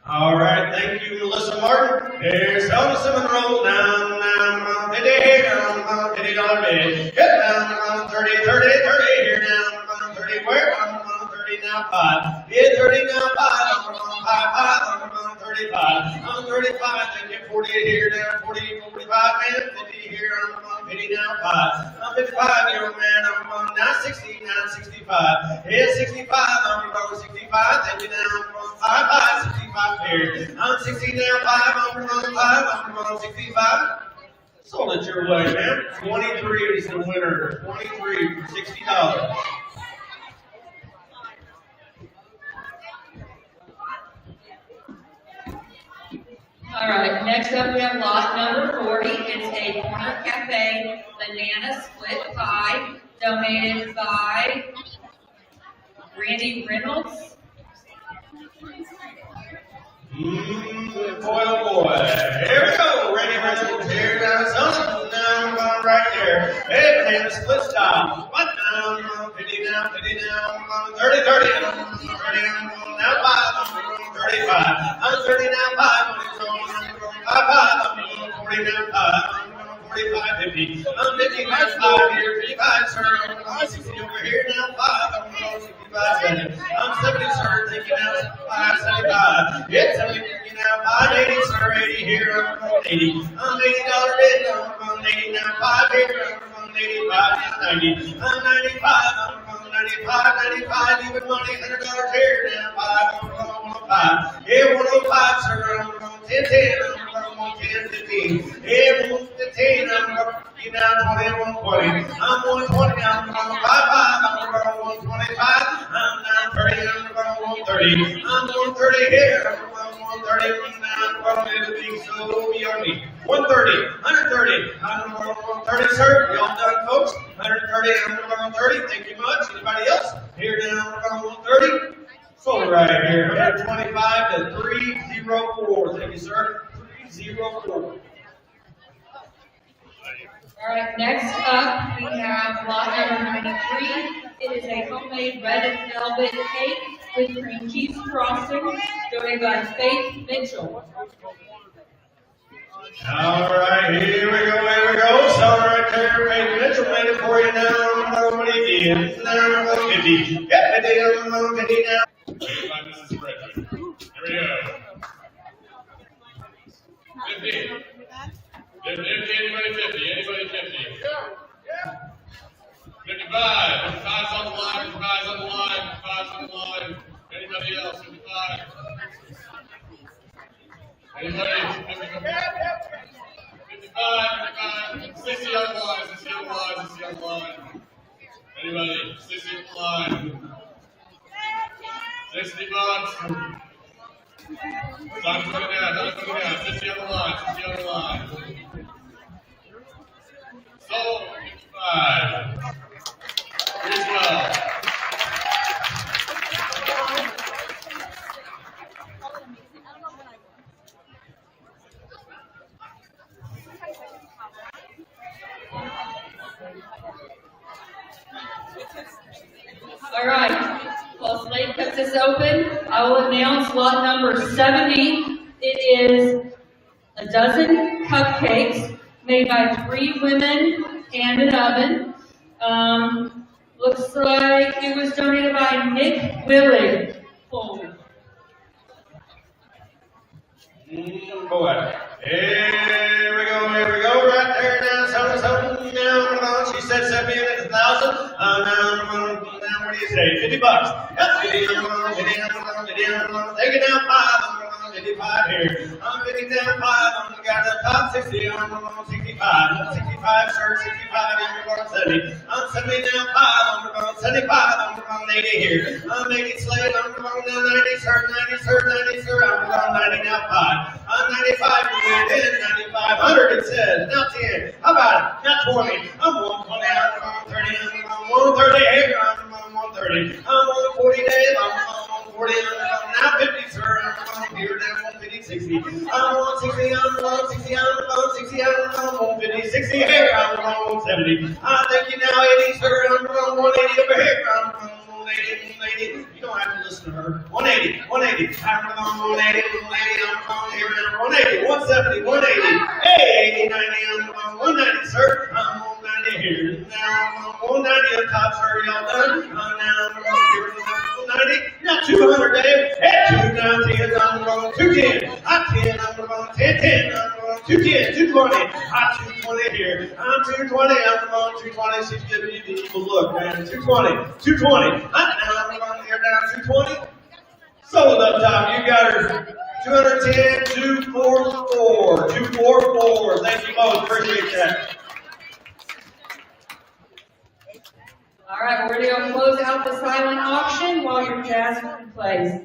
Speaker 2: All right, thank you, Melissa Martin. Here's how the cinnamon roll down, down, $50 bid. Get down, 30, 30, 30, here down, 30, where? 30 now, 5. Yeah, 30 now, 5, 5, 35. 35, thank you, 40 here down, 40, 45, man, 50 here, 50 now, 5. 55, young man, I'm on 960, 965. Yeah, 65, I'm on 65, thank you now, 5, 65 here. I'm 60 now, 5, I'm on 65. Sold it your way, man. 23 is the winner. 23 for $60.
Speaker 4: All right, next up we have lot number 40. It's a Corner Cafe banana split pie donated by Randy Reynolds.
Speaker 2: Boy, oh boy. Here we go. Randy Reynolds here down something down right there. Hey, banana split style. What now? 50 now, 50 now, 30, 30, 30 now, 5, 35. I'm 30 now, 5, 5, 40 now, 5. 45, 50. I'm 50, 5 here, 55, sir. I'm 60 over here now, 5. I'm 65, 70. I'm 70, sir. Thank you now, 5, 75. It's 70, now, 5, 80, sir. 80 here, I'm 80. I'm $80 bid. I'm 80 now, 5 here. I'm 85, 90. I'm 95. I'm 95, 95. Even money, $100 here now, 5. I'm 105. Yeah, 105, sir. I'm 10, 10. I'm 10, 15. Yeah, 115. You now 20, 120. I'm 120. I'm 55. I'm 125. I'm now 30. I'm 130. I'm 130 here. I'm 130. I'm going to be so yummy. 130. 130. I'm 130, sir. Y'all done, folks? 130. I'm 130. Thank you much. Anybody else? Here now. 130. Sold right here. 125 to 304. Thank you, sir. 304.
Speaker 4: All right, next up we have lot number 93. It is a homemade red velvet cake with cream cheese frosting donated by Faith Mitchell.
Speaker 2: All right, here we go. So right there, Faith Mitchell made it for you now. What do you get? Now, 50. Get 50 now.
Speaker 6: This is Frederick. Here we go. 50. 50, anybody 50? Anybody 50? 55. 55's on the line. 55's on the line. 55's on the line. Anybody else? 55. Anybody? 55. 60 on the line. 60 on the line. 60 on the line. Anybody? 60 on the line. 60 bucks. Time to put it down. 60 on the line. 60 on the line. Sold 55. Here's well.
Speaker 4: All right, while Slade cuts this open, I will announce lot number 70. It is a dozen cupcakes made by 3 women and an oven. Looks like it was donated by Nick Willig.
Speaker 2: Boy. Here we go, right there now, something now. She said 70 and 1,000. Now, what do you say? 50 bucks. Yep, 50 take it down 5. 55 here. I'm 50 down 5. I'm got the top 60. I'm 65. 65, sir. 65. I'm 70. I'm 70 down 5. I'm 75. I'm 80 here. I'm 80 slave. I'm 90, sir. 90, sir. 90, sir. I'm 90 down 5. I'm 95. You're 10. 9,500. It says. Now 10. How about it? Not 20. I'm 120. I'm 30. I'm 130. 30. I'm on 40 days. I'm on 40. I'm now 50, sir. I'm on here now 150, 60. I'm on 60. I'm on 60. I'm on 60. I'm on 50, 60. Here I'm on 70. I think you now 80, sir. I'm on 180 over here. I'm on 180, 180. You don't have to listen to her. 180, 180. I'm on 180, 180. I'm on here now 180, 170, 180. Hey, 80, 90. I'm on 190, sir. I'm on 90 here. Now I'm on 190 on top, sir. Y'all done? Now I'm on here. 190. Not 200, Dave. Hey, 290. I'm on 210. I'm 10. I'm on 10, 10. I'm on 210, 220. I'm 220 here. I'm 220. I'm on 220. She's giving you the evil look, man. 220, 220. I'm on here now 220. Sold up top. You got her. 210, 244. 244. Thank you both. Appreciate that.
Speaker 4: All right, we're going to close out the silent auction while your Jasmine plays.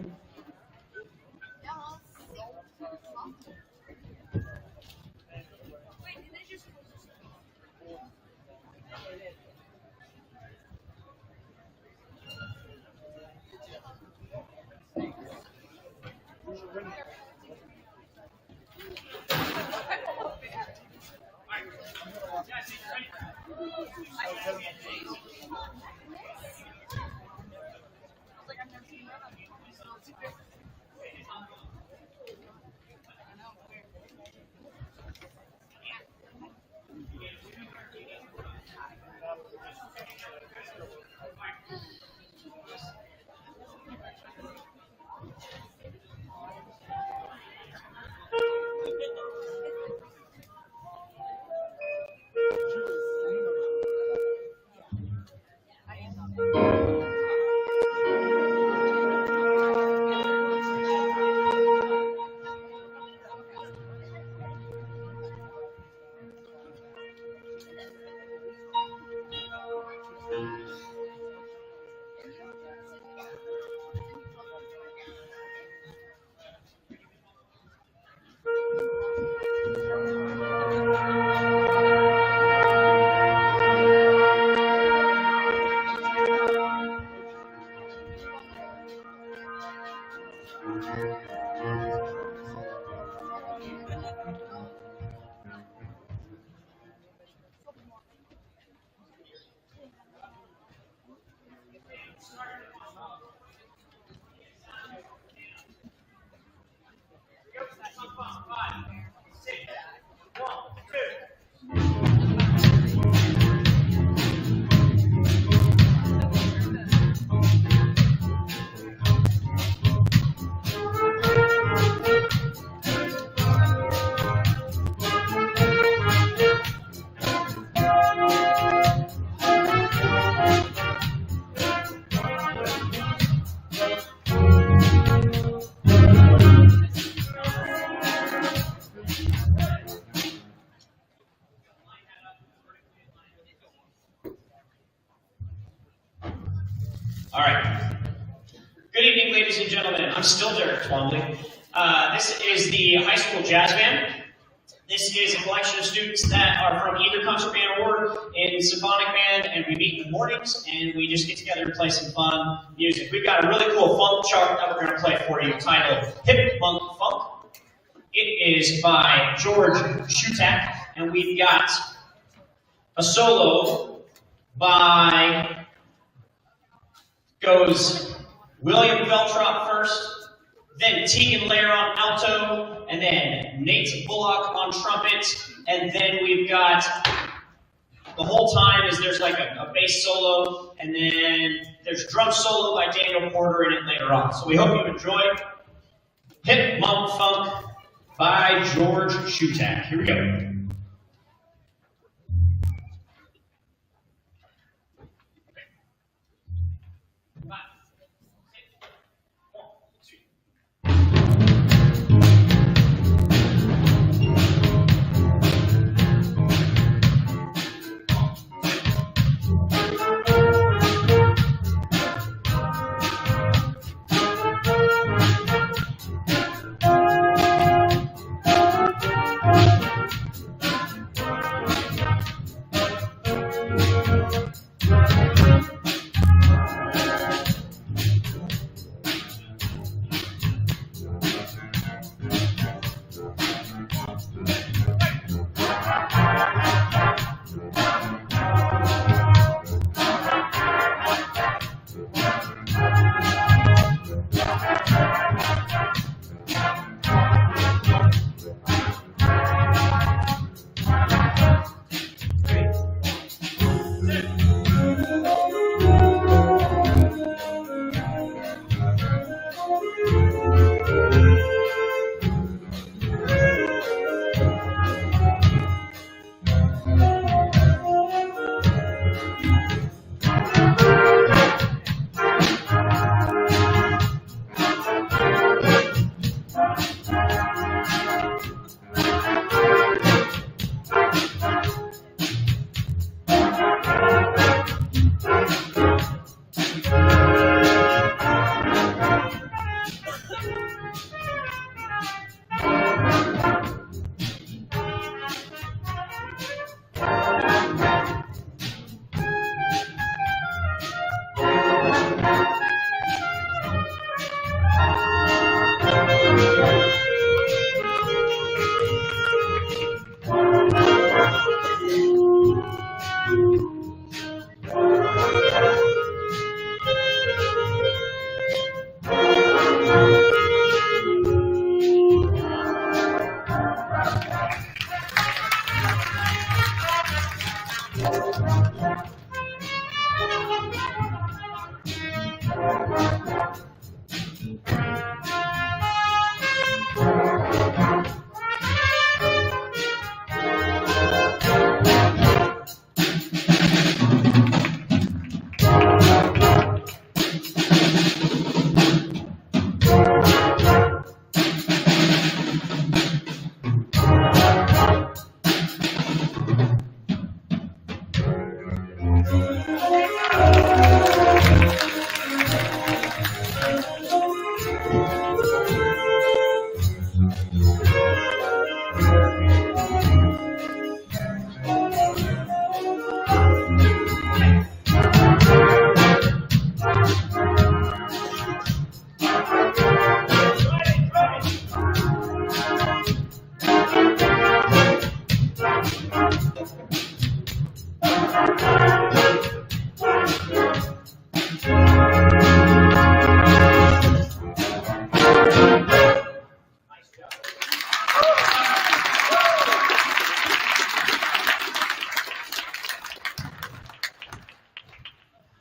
Speaker 3: All right. Good evening, ladies and gentlemen. I'm still Derek Twombly. This is the high school jazz band. This is a collection of students that are from either concert band or in symphonic band, and we meet in the mornings, and we just get together and play some fun music. We've got a really cool funk chart that we're going to play for you titled Hip Monk Funk. It is by George Shutak, and we've got a solo by goes William Veltrop first, then Tegan Lair on alto, and then Nate Bullock on trumpet, and then we've got the whole time is there's like a bass solo, and then there's drum solo by Daniel Porter in it later on. So we hope you enjoy Hip Monk Funk by George Shutak. Here we go.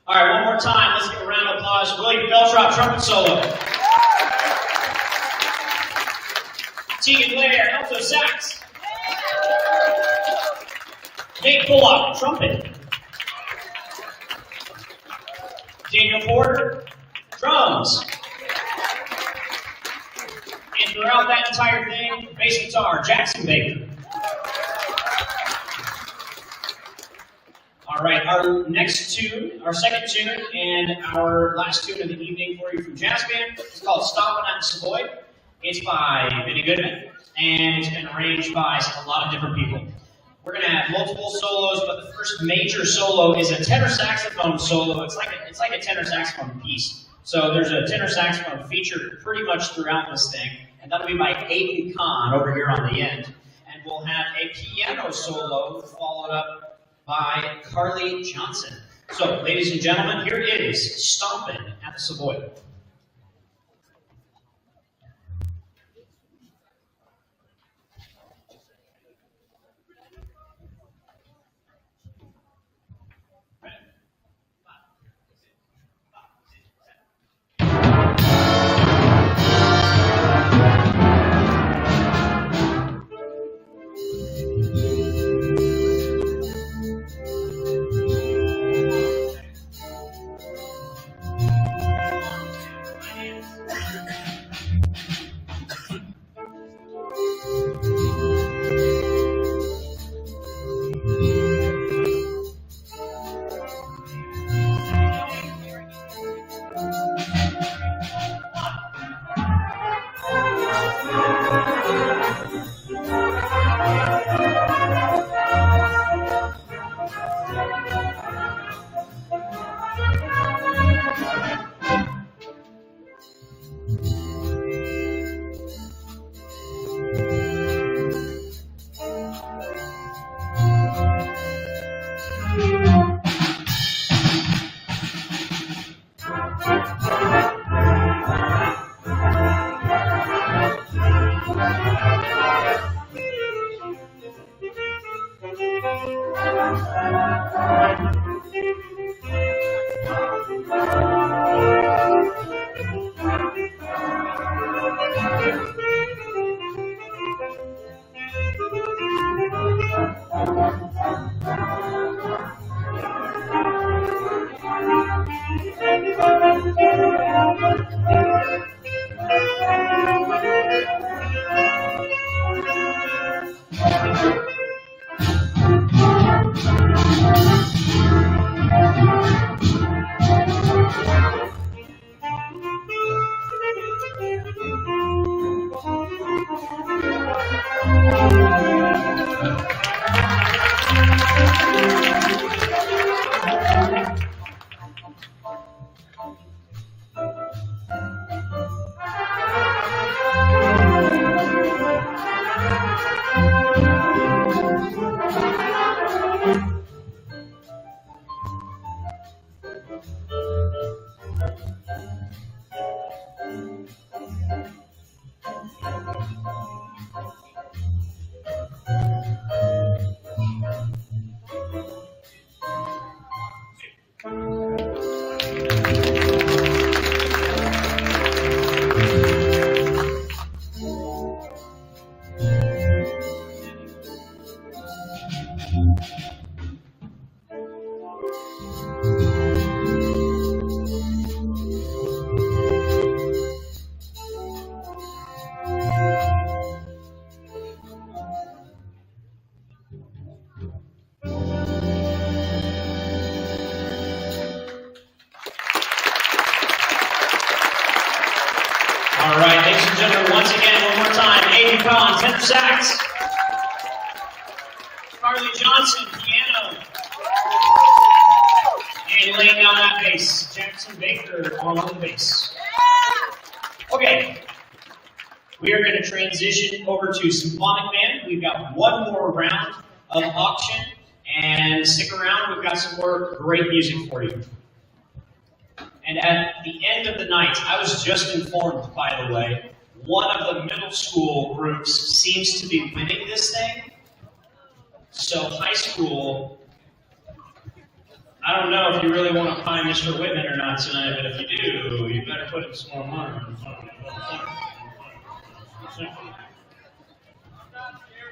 Speaker 3: All right, one more time. Let's give a round of applause for William Beltrop, trumpet solo. Tegan Blair, alto sax. Nate Bullock, trumpet. Daniel Porter, drums. And throughout that entire thing, bass guitar, Jackson Baker. All right, our next tune, our second tune, and our last tune of the evening for you from Jazz Band is called Stompin' at the Savoy. It's by Vinnie Goodman, and it's been arranged by a lot of different people. We're going to have multiple solos, but the first major solo is a tenor saxophone solo. It's like a tenor saxophone piece. So there's a tenor saxophone featured pretty much throughout this thing, and that'll be by Aiden Kahn over here on the end. And we'll have a piano solo followed up by Carly Johnson. So, ladies and gentlemen, here it is, Stompin' at the Savoy. All right, ladies and gentlemen, once again, one more time, Aiden Kahn, tenor sax. Carly Johnson, piano. And laying down that bass, Jackson Baker on the bass. Okay, we are going to transition over to Symphonic Band. We've got one more round of auction, and stick around, we've got some more great music for you. And at the end of the night, I was just informed, by the way, one of the middle school groups seems to be winning this thing. So high school, I don't know if you really want to find Mr. Whitman or not tonight, but if you do, you better put in some more money.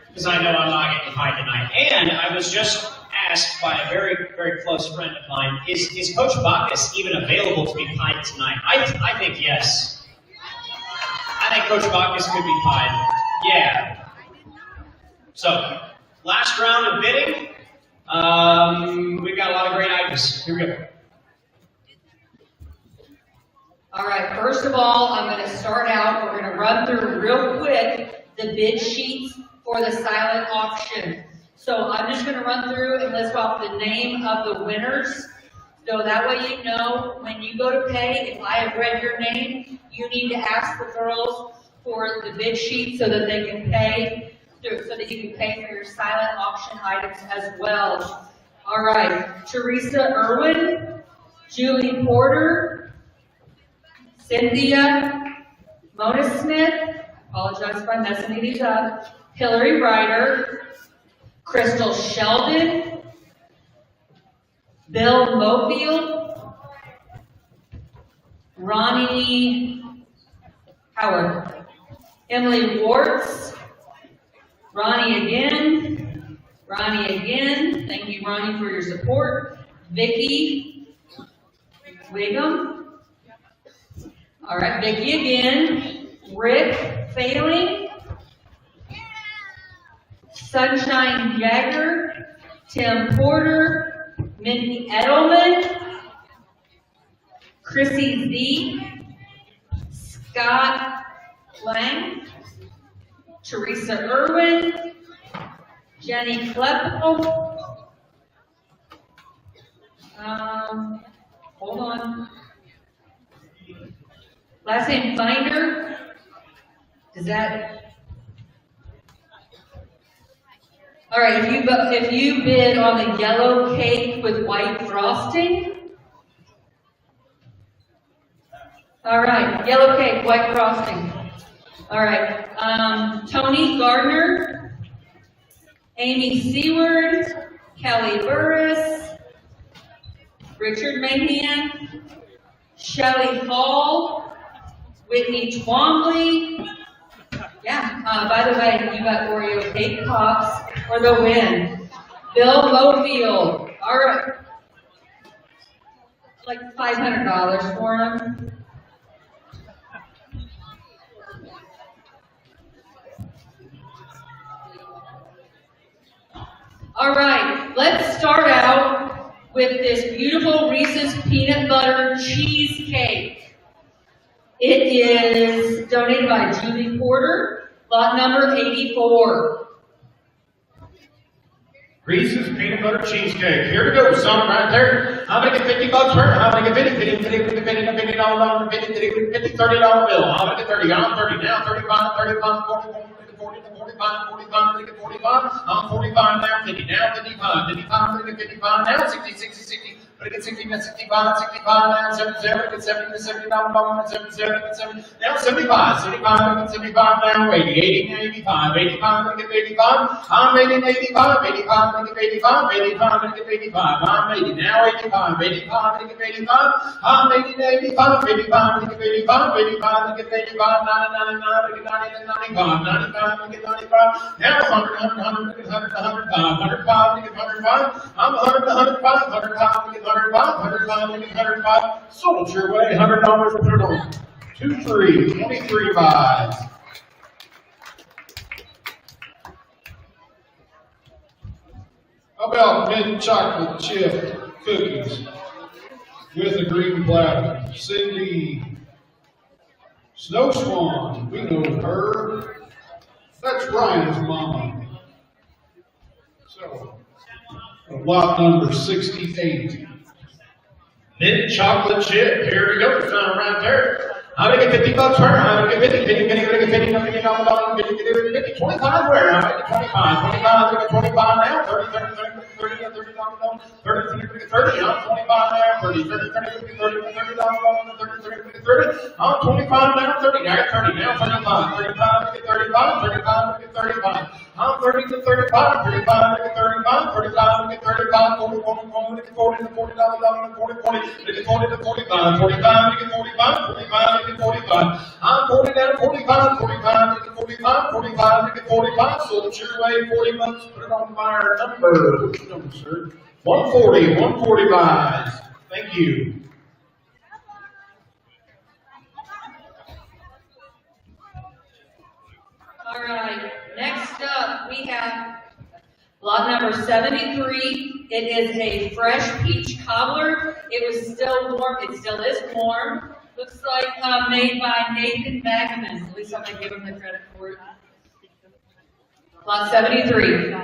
Speaker 3: Because I know I'm not getting paid tonight. And I was just asked by a very, very close friend of mine, is Coach Bacchus even available to be pied tonight? I think yes. I think Coach Bacchus could be pied. Yeah. So, last round of bidding. We've got a lot of great items. Here we go.
Speaker 4: All right, first of all, I'm going to start out. We're going to run through real quick the bid sheets for the silent auction. So I'm just going to run through and list off the name of the winners. So that way you know when you go to pay, if I have read your name, you need to ask the girls for the bid sheet so that they can pay, so that you can pay for your silent auction items as well. All right, Teresa Irwin, Julie Porter, Cynthia Mona Smith, apologize if I'm messing these up, Hillary Ryder, Crystal Sheldon, Bill Mofield, Ronnie Howard, Emily Warts, Ronnie again, thank you Ronnie for your support, Vicki Wiggum, all right, Vicki again, Rick Failing, Sunshine Jagger, Tim Porter, Mindy Edelman, Chrissy Z, Scott Lang, Teresa Irwin, Jenny Kleppo, hold on, last name Finder, is that? All right, if you bid on the yellow cake with white frosting. All right, yellow cake, white frosting. All right, Tony Gardner, Amy Seward, Kelly Burris, Richard Mahan, Shelley Hall, Whitney Twombly. Yeah, by the way, you got Oreo cake pops for the win. Bill Mofield. All right. Like $500 for him. All right, let's start out with this beautiful Reese's peanut butter cheesecake. It is donated by Julie Porter, lot number 84.
Speaker 6: Reese's peanut butter cheesecake. Here we go, son, right there. I'm gonna get $50 for it. I'm gonna get $50, $50, $50, $50, $30 bill. I'm gonna get 30. I'm 30 now. 35, 35, 40, 45, 45, 45. I'm 45 now. 50 now. 55, 55, 55 now. 60, 60, 60. But I get 60 now, 65, 65 now, 77, get 70, 70 down, 77, get 70, now 75, 75, get 75 now, 80, 80 now, 85, 85, get 85, I'm 80, 85, 85, get 85, 85, get 85, I'm 80 now, 85, 85, get 85, I'm 80, 85, 85, get 85, 85, get 85, 99, get 90, 95, 95, get 95, now 100, 100, 100, 105, 105, get 105, I'm 100, 105, 105, get 105, sold your way, $100, put it on. 2, 3, 23 buys. How about mint chocolate chip cookies with a green platter? Cindy Snow Swan, we know her. That's Ryan's mama. So, lot number 68. Mint chocolate chip. Here we go. Found right there. I'm gonna get $50 for her. I'm gonna get 50, 50, 50, 50, 50, 50, 25 where? I'm gonna get 25, 25, I'm gonna get 25 now, 30, 30, 30, 30, 30, 30, 30, I'm 25 now, 30, 30, 30, 30, 30, 30, 30, 30, I'm 25 now, 30, now 30, now 35, 35, get 35, 35, get 35, I'm 30 to 35, 35, get 35, 35, get 35, 40, 40, 40, get 40, to 40, 40, 40, get 40 to 45, 45, get 45, 45, get 45, I'm 40 down to 45, 45, get 45, 45, get 45, so it's your way, 40 bucks, put it on my number. What's your number, sir? 140, 145. Thank you.
Speaker 4: All right, next up we have lot number 73. It is a fresh peach cobbler. It was still warm, it still is warm. Looks like made by Nathan Bagman. At least I'm gonna give him the credit for it. Lot 73.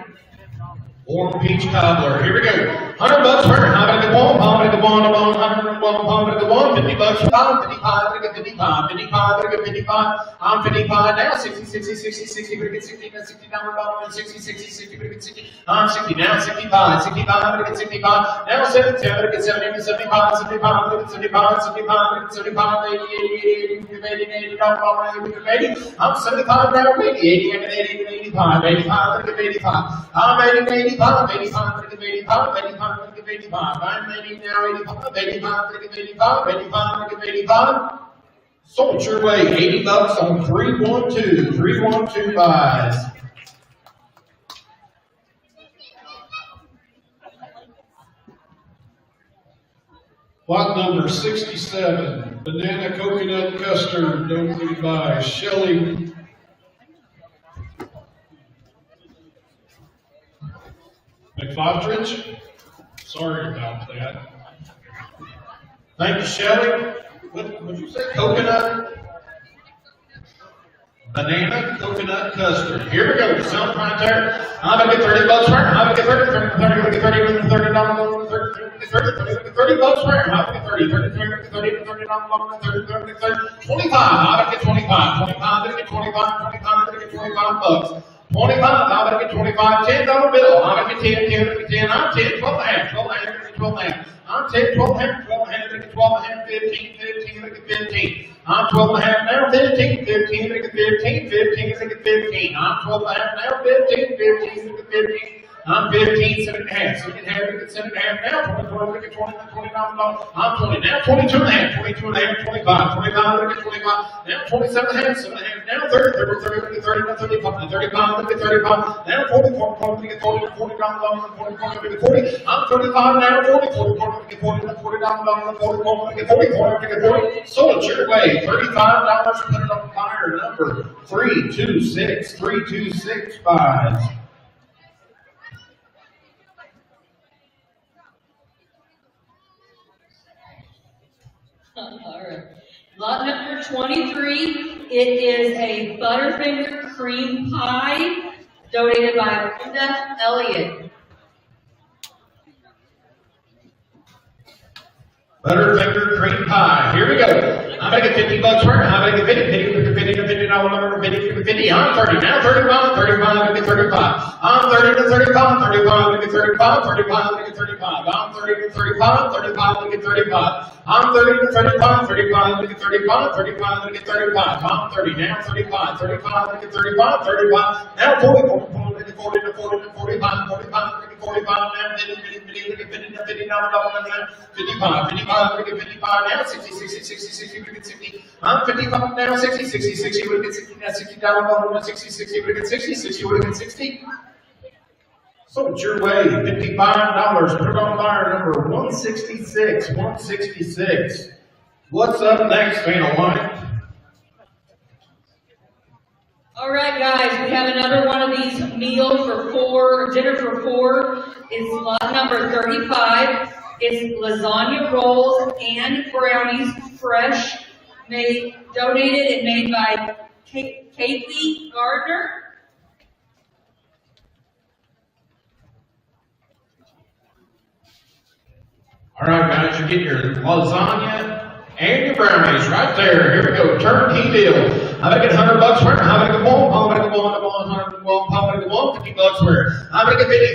Speaker 6: Warm peach cobbler. Here we go. $100 for her. I'm gonna go on, I'm gonna go on, $101, I'm gonna go on, $50 for 55, I'm gonna get 55, 55, I'm gonna get 55, I'm 55 now, 60, 60, 60, 60, I'm gonna get 60, 60 down, 60, 60, 60, I'm gonna get 60, I'm 60 now, 65, 65, I'm gonna get 65, now 70, I'm gonna get 70, 75, 75, I'm gonna get 75, 75, I'm gonna get 75, 80, 80, 80, 80, 80, I'm 75 now, 80, 80, I'm gonna get 80, 85, 85, I'm gonna get 85, I'm 80, 85, 85, I'm gonna get 85, 85, I'm gonna get 85, I'm 80 now, 85, 85, I'm gonna get 85, 85, I'm gonna get 85. So it's your way, $80 on 312, 312 buys.
Speaker 8: Lot number 67, banana coconut custard, donated by Shelley McFodridge. Sorry about that.
Speaker 6: Thank you, Shelley. What would you say? Coconut? Banana coconut custard. Here we go. Sound right there. I'm gonna get $30 for her. I'm gonna get 30, 30, 30, I'm gonna get 30, $30, 30 bucks for her. I'm gonna get 30, 30, 30, 30, 30, 30, 30, 25. I'm gonna get 25, 25, I'm gonna get 25, 25, I'm gonna get 25 bucks. 25, I'm gonna get 25, $10 bill. I'm gonna get 10, 10, I'm gonna get 10, I'm 10, 12 and a half, 12 and a half, I'm gonna get 12 and a half. I'm 10, 12 and a half, 12 and a half, I'm gonna get 12 and a half, 15, 15, I'm gonna get 15. I'm 12 and a half now, 15, 15, I'm gonna get 15, 15, I'm gonna get 15. I'm 12 and a half now, 15, 15, I'm gonna get 15. I'm 15, 7 and a half, 7 and a half, I'm gonna get 7 and a half now, 20, 20, I'm gonna get 20, $29. I'm 20 now, 22 and a half, 22 and a half, 25, 25, I'm gonna get 25. Now 27 and a half, 7 and a half, now 30, 30, 30, I'm gonna get 30, now 35, 35, I'm gonna get 35. Now 40, 40, 40, I'm gonna get 40, $40, 40, 40, I'm gonna get 40. I'm 35 now, 40, 40, 40, I'm gonna get 40, now $40, 40, 40, I'm gonna get 40, 40, I'm gonna get 40. So it's your way, $35, put it on fire, number 326, 326 buys.
Speaker 4: All right. Lot number 23. It is a Butterfinger cream pie donated by Linda Elliott.
Speaker 6: Butterfinger cream pie. Here we go. I'm gonna get $50 for her. I'm gonna get 50, 50, 50, 50, 50, $50, 50, 50. I'm 30 now, 35, 35, I'm gonna get 35. I'm 30 to 35, 35, I'm gonna get 35, 35, I'm gonna get 35. I'm 30 to 35, 35, I'm gonna get 35. I'm 30 to 35, 35, I'm gonna get 35, 35, I'm gonna get 35. I'm 30 now, 35, 35, I'm gonna get 35, 35. Now 40, 40, 40, I'm gonna get 40 to 40 to 45, 45, I'm gonna get 45 now, 50, 50, 50, 50, 50, 50, $55, 55, 55, I'm gonna get 55 now, 60, 60, 60, 60, we're gonna get 60. I'm 55 now, 60, 60, 60, we're gonna get 60 now, $60, 60, 60, we're gonna get 60, 60, we're gonna get 60. So it's your way, $55, put it on fire, number 166, 166. What's up next, Fan White?
Speaker 4: All right, guys, we have another one of these meals for four, dinner for four. It's lot number 35. It's lasagna rolls and brownies, fresh, donated and made by Kathy Gardner.
Speaker 6: All right, guys, you get your lasagna and Mini brownies right there. Here we go. Turnkey deal. I'm gonna get $100 worth. I'm gonna get one. I'm gonna get one. I'm gonna get one. I'm gonna get one. $50 worth. I'm gonna get 50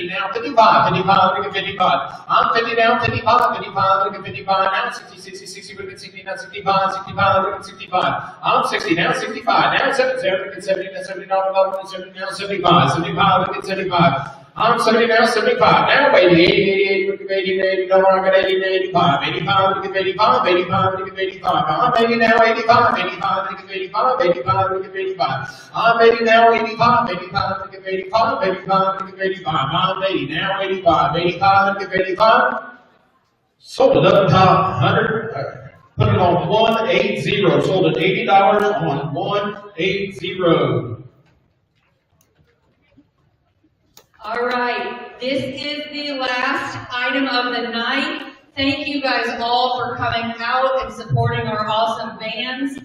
Speaker 6: now. 55. I'm gonna get 55. I'm 50 now. 55. I'm gonna get 55 now. 60. We're gonna get 60 now. 65. I'm gonna get 65. I'm 60 now. 65 now. 70. I'm gonna get 70 now. 70 now. 75. I'm gonna get 75. I'm 70 now, 75. Now 80, we give 80, no, I got 80, 85. 85, we give 85, 85, we give 85. I'm 80 now, 85, 85, we give 85, 85, we give 85. I'm 80 now, 85, 85, we give 85, 85, we give 85. I'm 80 now, 85, 85, we give 85. Sold it up top, 100, put it on 180, sold it $80 on 180.
Speaker 4: All right, this is the last item of the night. Thank you guys all for coming out and supporting our awesome bands.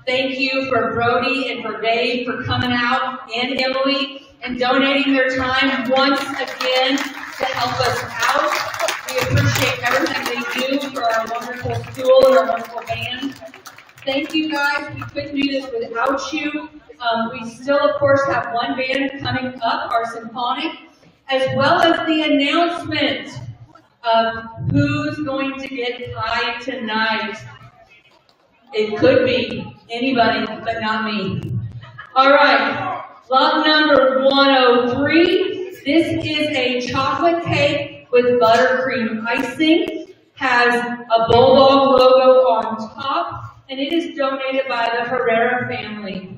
Speaker 4: Thank you for Brody and for Dave for coming out, and Emily, and donating their time once again to help us out. We appreciate everything they do for our wonderful school and our wonderful band. Thank you guys. We couldn't do this without you. We still, of course, have one band coming up, our symphonic, as well as the announcement of who's going to get high tonight. It could be anybody, but not me. All right, lot number 103. This is a chocolate cake with buttercream icing, has a bulldog logo on top, and it is donated by the Herrera family.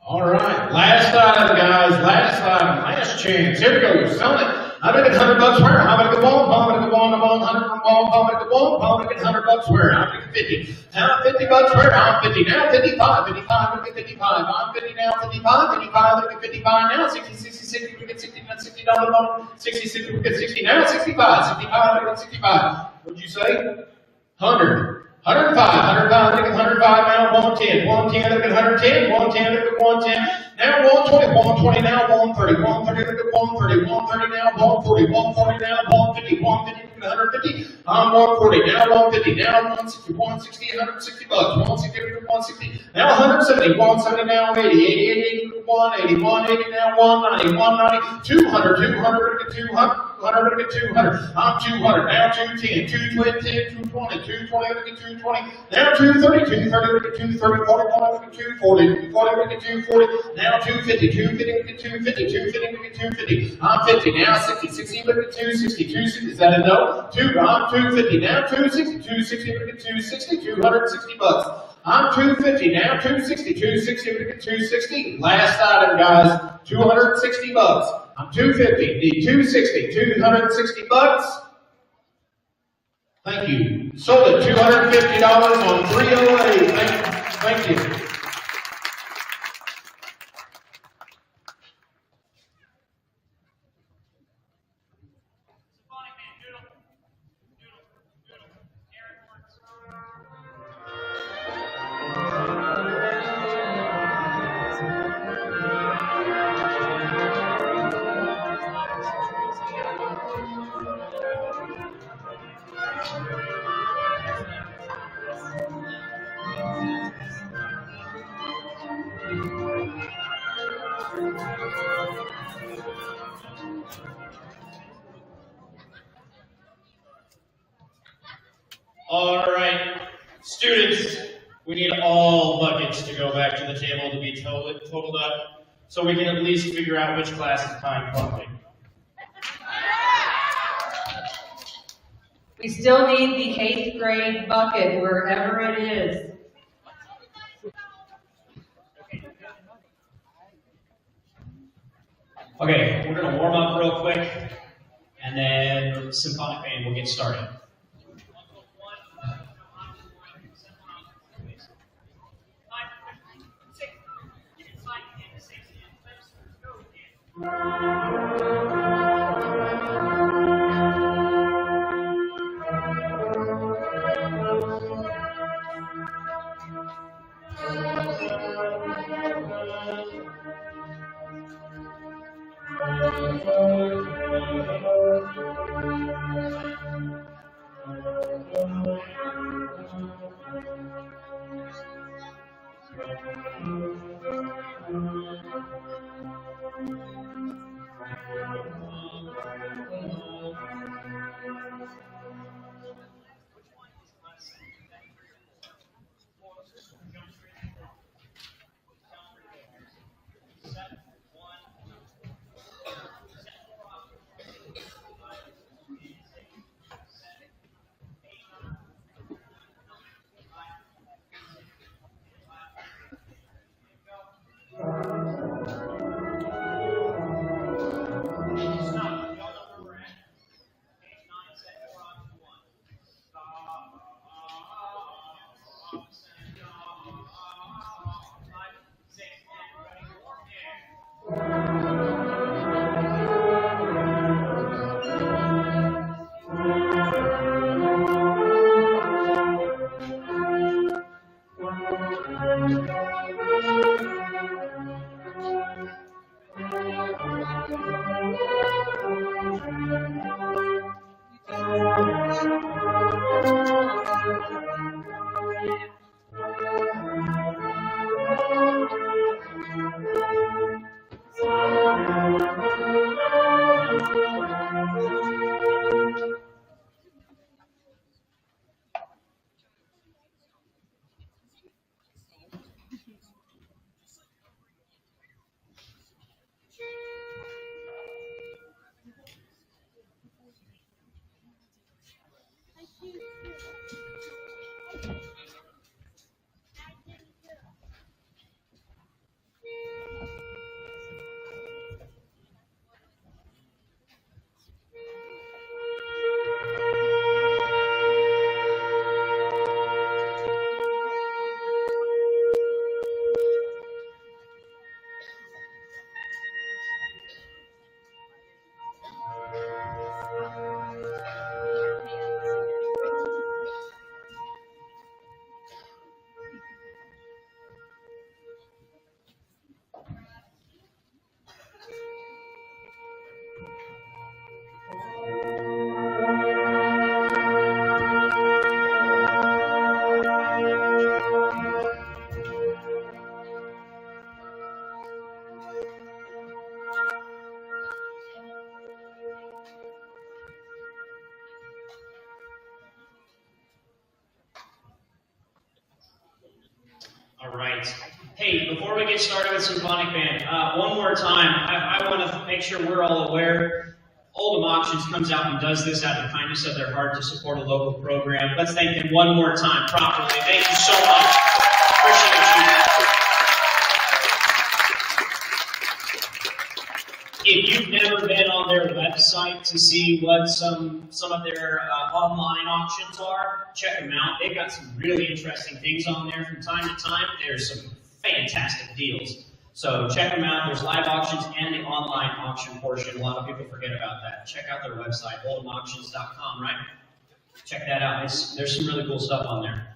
Speaker 6: All right, last item, guys. Last item, last chance. Here we go. Selling it. I'm gonna get $100 worth. I'm gonna get one. I'm gonna get one. I'm gonna get one. I'm gonna get one. I'm gonna get $100 worth. I'm gonna get 50. Now $50 worth. I'm 50 now. 55. 55. I'm gonna get 55. I'm 50 now. 55. 55. I'm gonna get 55 now. 60. 60. We get 60. Now $60 on 60. 60. We get 60 now. 65. 65. I'm gonna get 65. What'd you say? 100. 105, 105, I'm gonna get 105 now, 110, 110, I'm gonna get 110, 110, I'm gonna get 110, now 120, 120 now, 130, 130, I'm gonna get 130, 130 now, 140, 140 now, 150, 150, 150, I'm 140, now 150, now 160, 160, 160 bucks, 160, 160, now 170, 170 now, 80, 80, 80, 180, 180 now, 190, 190, 200, 200, I'm gonna get 200. 100, I'm gonna get 200. I'm 200. Now 210, 220, 220, 220, I'm gonna get 220. Now 230, 230, I'm gonna get 230, 40, I'm gonna get 240, 40, I'm gonna get 240. Now 250, 250, I'm gonna get 250, 250, I'm gonna get 250. I'm 50. Now 60, 60, I'm gonna get 260, 260. Is that a no? I'm 250. Now 260, 260, I'm gonna get 260, 260 bucks. I'm 250. Now 260, 260, I'm gonna get 260. Last item, guys. 260 bucks. I'm 250, need 260, 260 bucks. Thank you. Sold it $250 on 308. Thank you.
Speaker 3: All right, students, we need all buckets to go back to the table to be totaled up, so we can at least figure out which class is behind bucket.
Speaker 4: We still need the 8th grade bucket, wherever it is.
Speaker 3: Okay, we're gonna warm up real quick, and then the symphonic band will get started. All right. Hey, before we get started with Symphonic Band, one more time, I want to make sure we're all aware. Oldham Auctions comes out and does this out of the kindness of their heart to support a local program. Let's thank them one more time properly. Thank you so much. Appreciate you. If you've never been on their website to see what some of their online auctions are, check them out. They've got some really interesting things on there from time to time. There's some fantastic deals. So check them out. There's live auctions and the online auction portion. A lot of people forget about that. Check out their website, oldhamauctions.com, right? Check that out. There's some really cool stuff on there.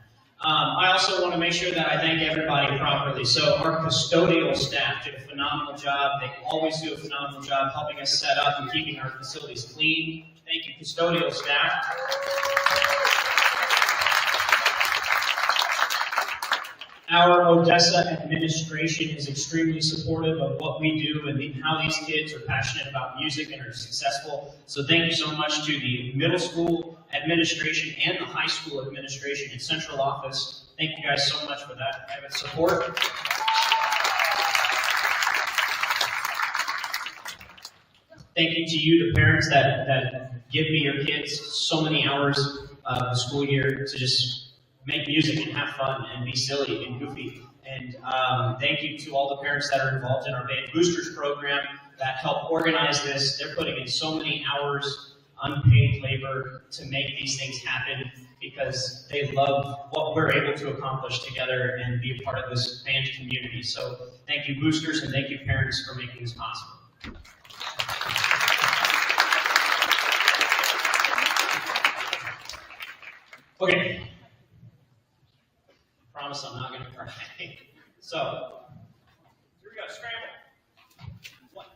Speaker 3: I also want to make sure that I thank everybody properly. So our custodial staff did a phenomenal job. They always do a phenomenal job helping us set up and keeping our facilities clean. Thank you, custodial staff. Our Odessa administration is extremely supportive of what we do and how these kids are passionate about music and are successful. So thank you so much to the middle school administration and the high school administration and central office. Thank you guys so much for that support. Thank you to you, the parents that give me your kids so many hours of the school year to just make music and have fun and be silly and goofy. And thank you to all the parents that are involved in our Band Boosters program that help organize this. They're putting in so many hours, unpaid labor to make these things happen because they love what we're able to accomplish together and be a part of this band community. So thank you, boosters, and thank you, parents, for making this possible. Okay. Promise I'm not going to cry. So, here we go, scramble. One.